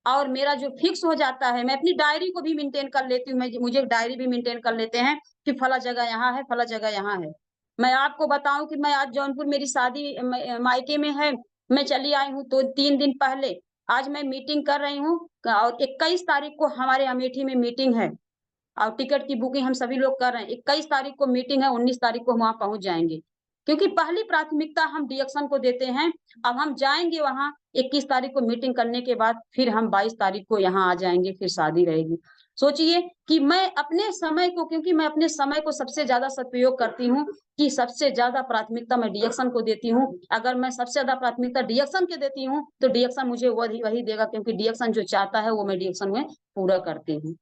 Speaker 2: और मेरा जो फिक्स हो जाता है, मैं अपनी डायरी को भी मेंटेन कर लेती हूँ, मैं मुझे डायरी भी मेंटेन कर लेते हैं कि फला जगह यहाँ है, फला जगह यहाँ है। मैं आपको बताऊं कि मैं आज जौनपुर, मेरी शादी मायके में है, मैं चली आई हूँ तो 3 दिन पहले आज मैं मीटिंग कर रही हूँ, और 21 तारीख को हमारे अमेठी में मीटिंग है, और टिकट की बुकिंग हम सभी लोग कर रहे हैं। 21 तारीख को मीटिंग है, 19 तारीख को हम वहां पहुंच जाएंगे, क्योंकि पहली प्राथमिकता हम रिएक्शन को देते हैं। अब हम जाएंगे वहां 21 तारीख को मीटिंग करने के बाद, फिर हम 22 तारीख को यहाँ आ जाएंगे, फिर शादी रहेगी। सोचिए कि मैं अपने समय को, क्योंकि मैं अपने समय को सबसे ज्यादा सदुपयोग करती हूँ, कि सबसे ज्यादा प्राथमिकता मैं रिएक्शन को देती हूँ। अगर मैं सबसे ज्यादा प्राथमिकता रिएक्शन के देती हूँ तो रिएक्शन मुझे वही वही देगा, क्योंकि रिएक्शन जो चाहता है वो मैं रिएक्शन में पूरा करती हूँ।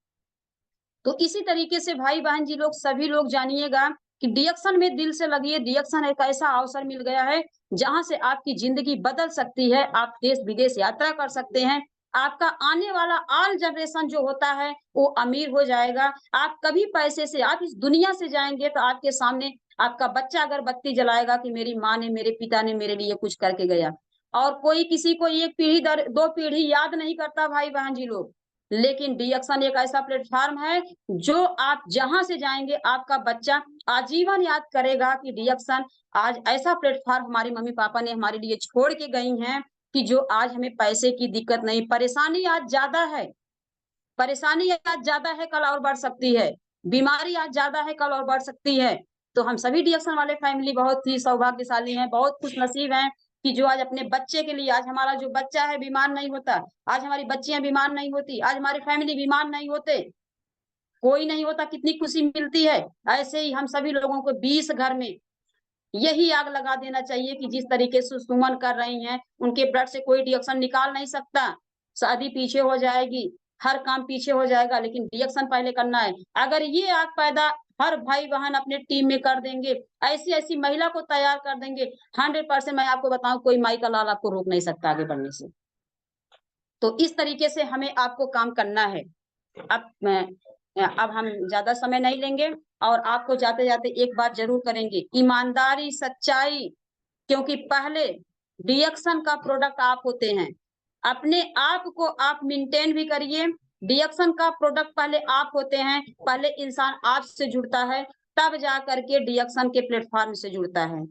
Speaker 2: तो इसी तरीके से भाई बहन जी लोग, सभी लोग जानिएगा कि रिएक्शन में दिल से लगिए। रिएक्शन एक ऐसा अवसर मिल गया है जहां से आपकी जिंदगी बदल सकती है, आप देश विदेश यात्रा कर सकते हैं, आपका आने वाला ऑल जनरेशन जो होता है वो अमीर हो जाएगा। आप कभी पैसे से, आप इस दुनिया से जाएंगे तो आपके सामने आपका बच्चा अगरबत्ती जलाएगा कि मेरी माँ ने, मेरे पिता ने मेरे लिए कुछ करके गया। और कोई किसी को एक पीढ़ी दर 2 पीढ़ी याद नहीं करता भाई बहन जी लोग, लेकिन रिएक्शन एक ऐसा प्लेटफॉर्म है जो आप जहां से जाएंगे आपका बच्चा आजीवन याद करेगा कि रिएक्शन आज ऐसा प्लेटफॉर्म हमारी मम्मी पापा ने हमारे लिए छोड़ के गई हैं, कि जो आज हमें पैसे की दिक्कत नहीं, परेशानी आज ज्यादा है, परेशानी आज ज्यादा है, कल और बढ़ सकती है, बीमारी आज ज्यादा है, कल और बढ़ सकती है। तो हम सभी डीएक्शन वाले फैमिली बहुत ही सौभाग्यशाली हैं, बहुत खुश नसीब हैं कि जो आज अपने बच्चे के लिए, आज हमारा जो बच्चा है बीमार नहीं होता, आज हमारी बच्चियां बीमार नहीं होती, आज हमारी फैमिली बीमार नहीं होते, कोई नहीं होता, कितनी खुशी मिलती है। ऐसे ही हम सभी लोगों को 20 घर में यही आग लगा देना चाहिए कि जिस तरीके से सुमन कर रही हैं, उनके ब्लड से कोई रिएक्शन निकाल नहीं सकता, शादी पीछे हो जाएगी, हर काम पीछे हो जाएगा, लेकिन रिएक्शन पहले करना है। अगर ये आग पैदा हर भाई बहन अपने टीम में कर देंगे, ऐसी ऐसी महिला को तैयार कर देंगे, 100% मैं आपको बताऊं, कोई माई का लाल आपको रोक नहीं सकता आगे बढ़ने से। तो इस तरीके से हमें आपको काम करना है। अब हम ज्यादा समय नहीं लेंगे और आपको जाते जाते एक बात जरूर करेंगे, ईमानदारी, सच्चाई, क्योंकि पहले रिएक्शन का प्रोडक्ट आप होते हैं, अपने आप को आप मेंटेन भी करिए। रिएक्शन का प्रोडक्ट पहले आप होते हैं, पहले इंसान आपसे जुड़ता है, तब जा करके रिएक्शन के प्लेटफॉर्म से जुड़ता है।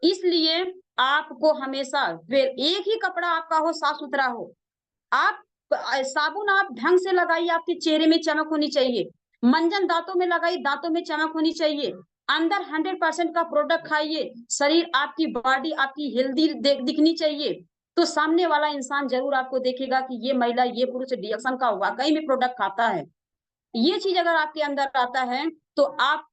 Speaker 2: इसलिए आपको हमेशा एक ही कपड़ा आपका हो, साफ सुथरा हो, आप साबुन आप ढंग से लगाइए, आपके चेहरे में चमक होनी चाहिए, मंजन दांतों में लगाइए, दांतों में चमक होनी चाहिए, अंदर 100% का प्रोडक्ट खाइए, शरीर आपकी बॉडी आपकी हेल्दी दिखनी चाहिए, तो सामने वाला इंसान जरूर आपको देखेगा कि ये महिला, ये पुरुष रिएक्शन का वाकई में प्रोडक्ट खाता है। ये चीज अगर आपके अंदर आता है तो आप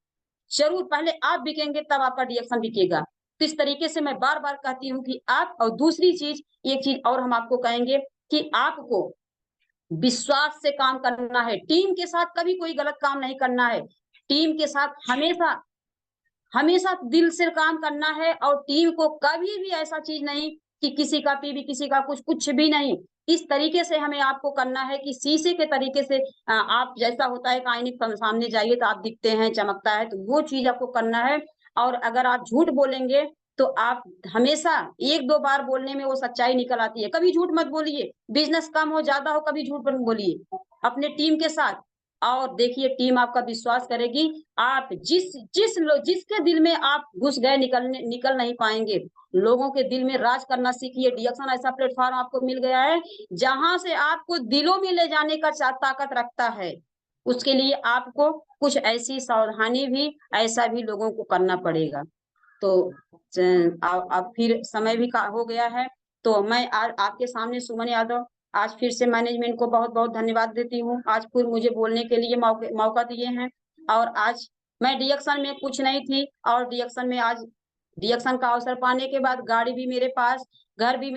Speaker 2: जरूर, पहले आप बिकेंगे तब आपका रिएक्शन बिकेगा। तो इस तरीके से मैं बार बार कहती हूँ कि आप, और दूसरी चीज, एक चीज और हम आपको कहेंगे कि आपको विश्वास से काम करना है, टीम के साथ कभी कोई गलत काम नहीं करना है, टीम के साथ हमेशा हमेशा दिल से काम करना है, और टीम को कभी भी ऐसा चीज नहीं कि किसी का पीवी किसी का कुछ, कुछ भी नहीं। इस तरीके से हमें आपको करना है कि शीशे के तरीके से, आप जैसा होता है कि आईने के सामने जाइए तो आप दिखते हैं, चमकता है, तो वो चीज आपको करना है। और अगर आप झूठ बोलेंगे तो आप हमेशा एक दो बार बोलने में वो सच्चाई निकल आती है, कभी झूठ मत बोलिए, बिजनेस कम हो ज्यादा हो, कभी झूठ मत बोलिए अपने टीम के साथ। और देखिए टीम आपका विश्वास करेगी, आप जिसके दिल में आप घुस गए, निकल नहीं पाएंगे। लोगों के दिल में राज करना सीखिए। रिएक्शन ऐसा प्लेटफॉर्म आपको मिल गया है जहां से आपको दिलों में ले जाने का ताकत रखता है। उसके लिए आपको कुछ ऐसी सावधानी भी, ऐसा भी लोगों को करना पड़ेगा। तो अब फिर समय भी हो गया है, तो मैं आज आपके सामने सुमन यादव आज फिर से मैनेजमेंट को बहुत बहुत धन्यवाद देती हूँ, आज फिर मुझे बोलने के लिए मौका दिए हैं। और आज मैं रिएक्शन में कुछ नहीं थी, और रिएक्शन में आज रिएक्शन का अवसर पाने के बाद गाड़ी भी मेरे पास, घर भी,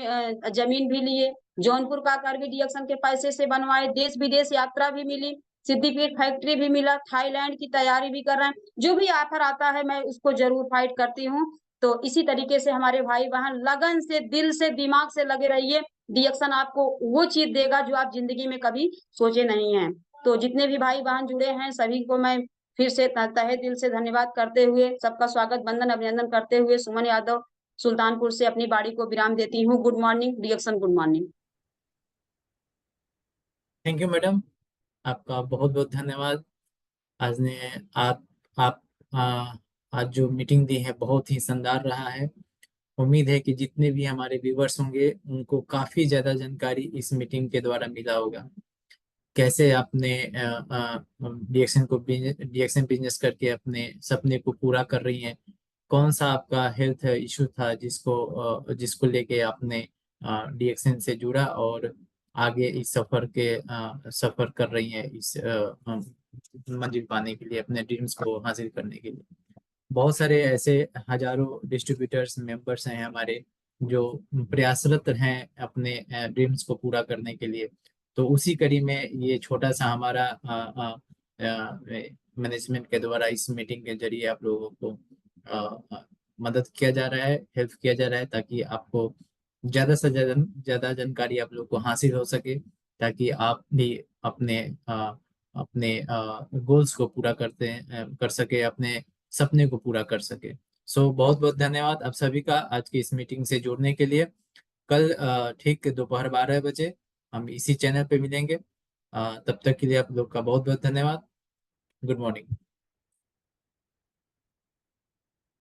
Speaker 2: जमीन भी लिए, जौनपुर का घर भी रिएक्शन के पैसे से बनवाए, देश विदेश यात्रा भी मिली, सिद्धिपीठ फैक्ट्री भी मिला, थाईलैंड की तैयारी भी कर रहे हैं। जो भी ऑफर आता है मैं उसको जरूर फाइट करती हूँ। तो इसी तरीके से हमारे भाई बहन लगन से, दिल से, दिमाग से लगे रहिए। रिएक्शन आपको वो चीज देगा जो आप जिंदगी में कभी सोचे नहीं हैं। तो जितने भी भाई बहन जुड़े हैं सभी को मैं फिर से तहे दिल से धन्यवाद करते हुए, सबका स्वागत, वंदन, अभिनंदन करते हुए, सुमन यादव सुल्तानपुर से अपनी बाड़ी को विराम देती हूँ। Good morning reaction, good morning.
Speaker 1: Thank you madam, आपका बहुत बहुत धन्यवाद। आज ने आप आ, आज जो मीटिंग दी है बहुत ही शानदार रहा है। उम्मीद है कि जितने भी हमारे व्यूवर्स होंगे उनको काफी ज्यादा जानकारी इस मीटिंग के द्वारा मिला होगा। कैसे आपने रिएक्शन बिजनेस करके अपने सपने को पूरा कर रही हैं। कौन सा आपका हेल्थ इशू था जिसको लेके आपने रिएक्शन से जुड़ा और आगे इस सफर कर रही हैं इस मंजिल पाने के लिए, अपने ड्रीम्स को हासिल करने के लिए। बहुत सारे ऐसे हजारों डिस्ट्रीब्यूटर्स मेंबर्स हैं हमारे जो प्रयासरत हैं अपने ड्रीम्स को पूरा करने के लिए। तो उसी कड़ी में ये छोटा सा हमारा मैनेजमेंट के द्वारा इस मीटिंग के जरिए आप लोगों को मदद किया जा रहा है, हेल्प किया जा रहा है, ताकि आपको ज्यादा से ज्यादा जानकारी आप लोग को हासिल हो सके, ताकि आप भी अपने अपने गोल्स को पूरा कर सके, अपने सपने को पूरा कर सके। सो बहुत बहुत धन्यवाद आप सभी का आज की इस मीटिंग से जुड़ने के लिए। कल ठीक दोपहर 12 बजे हम इसी चैनल पे मिलेंगे। तब तक के लिए आप लोग का बहुत बहुत धन्यवाद। Good morning.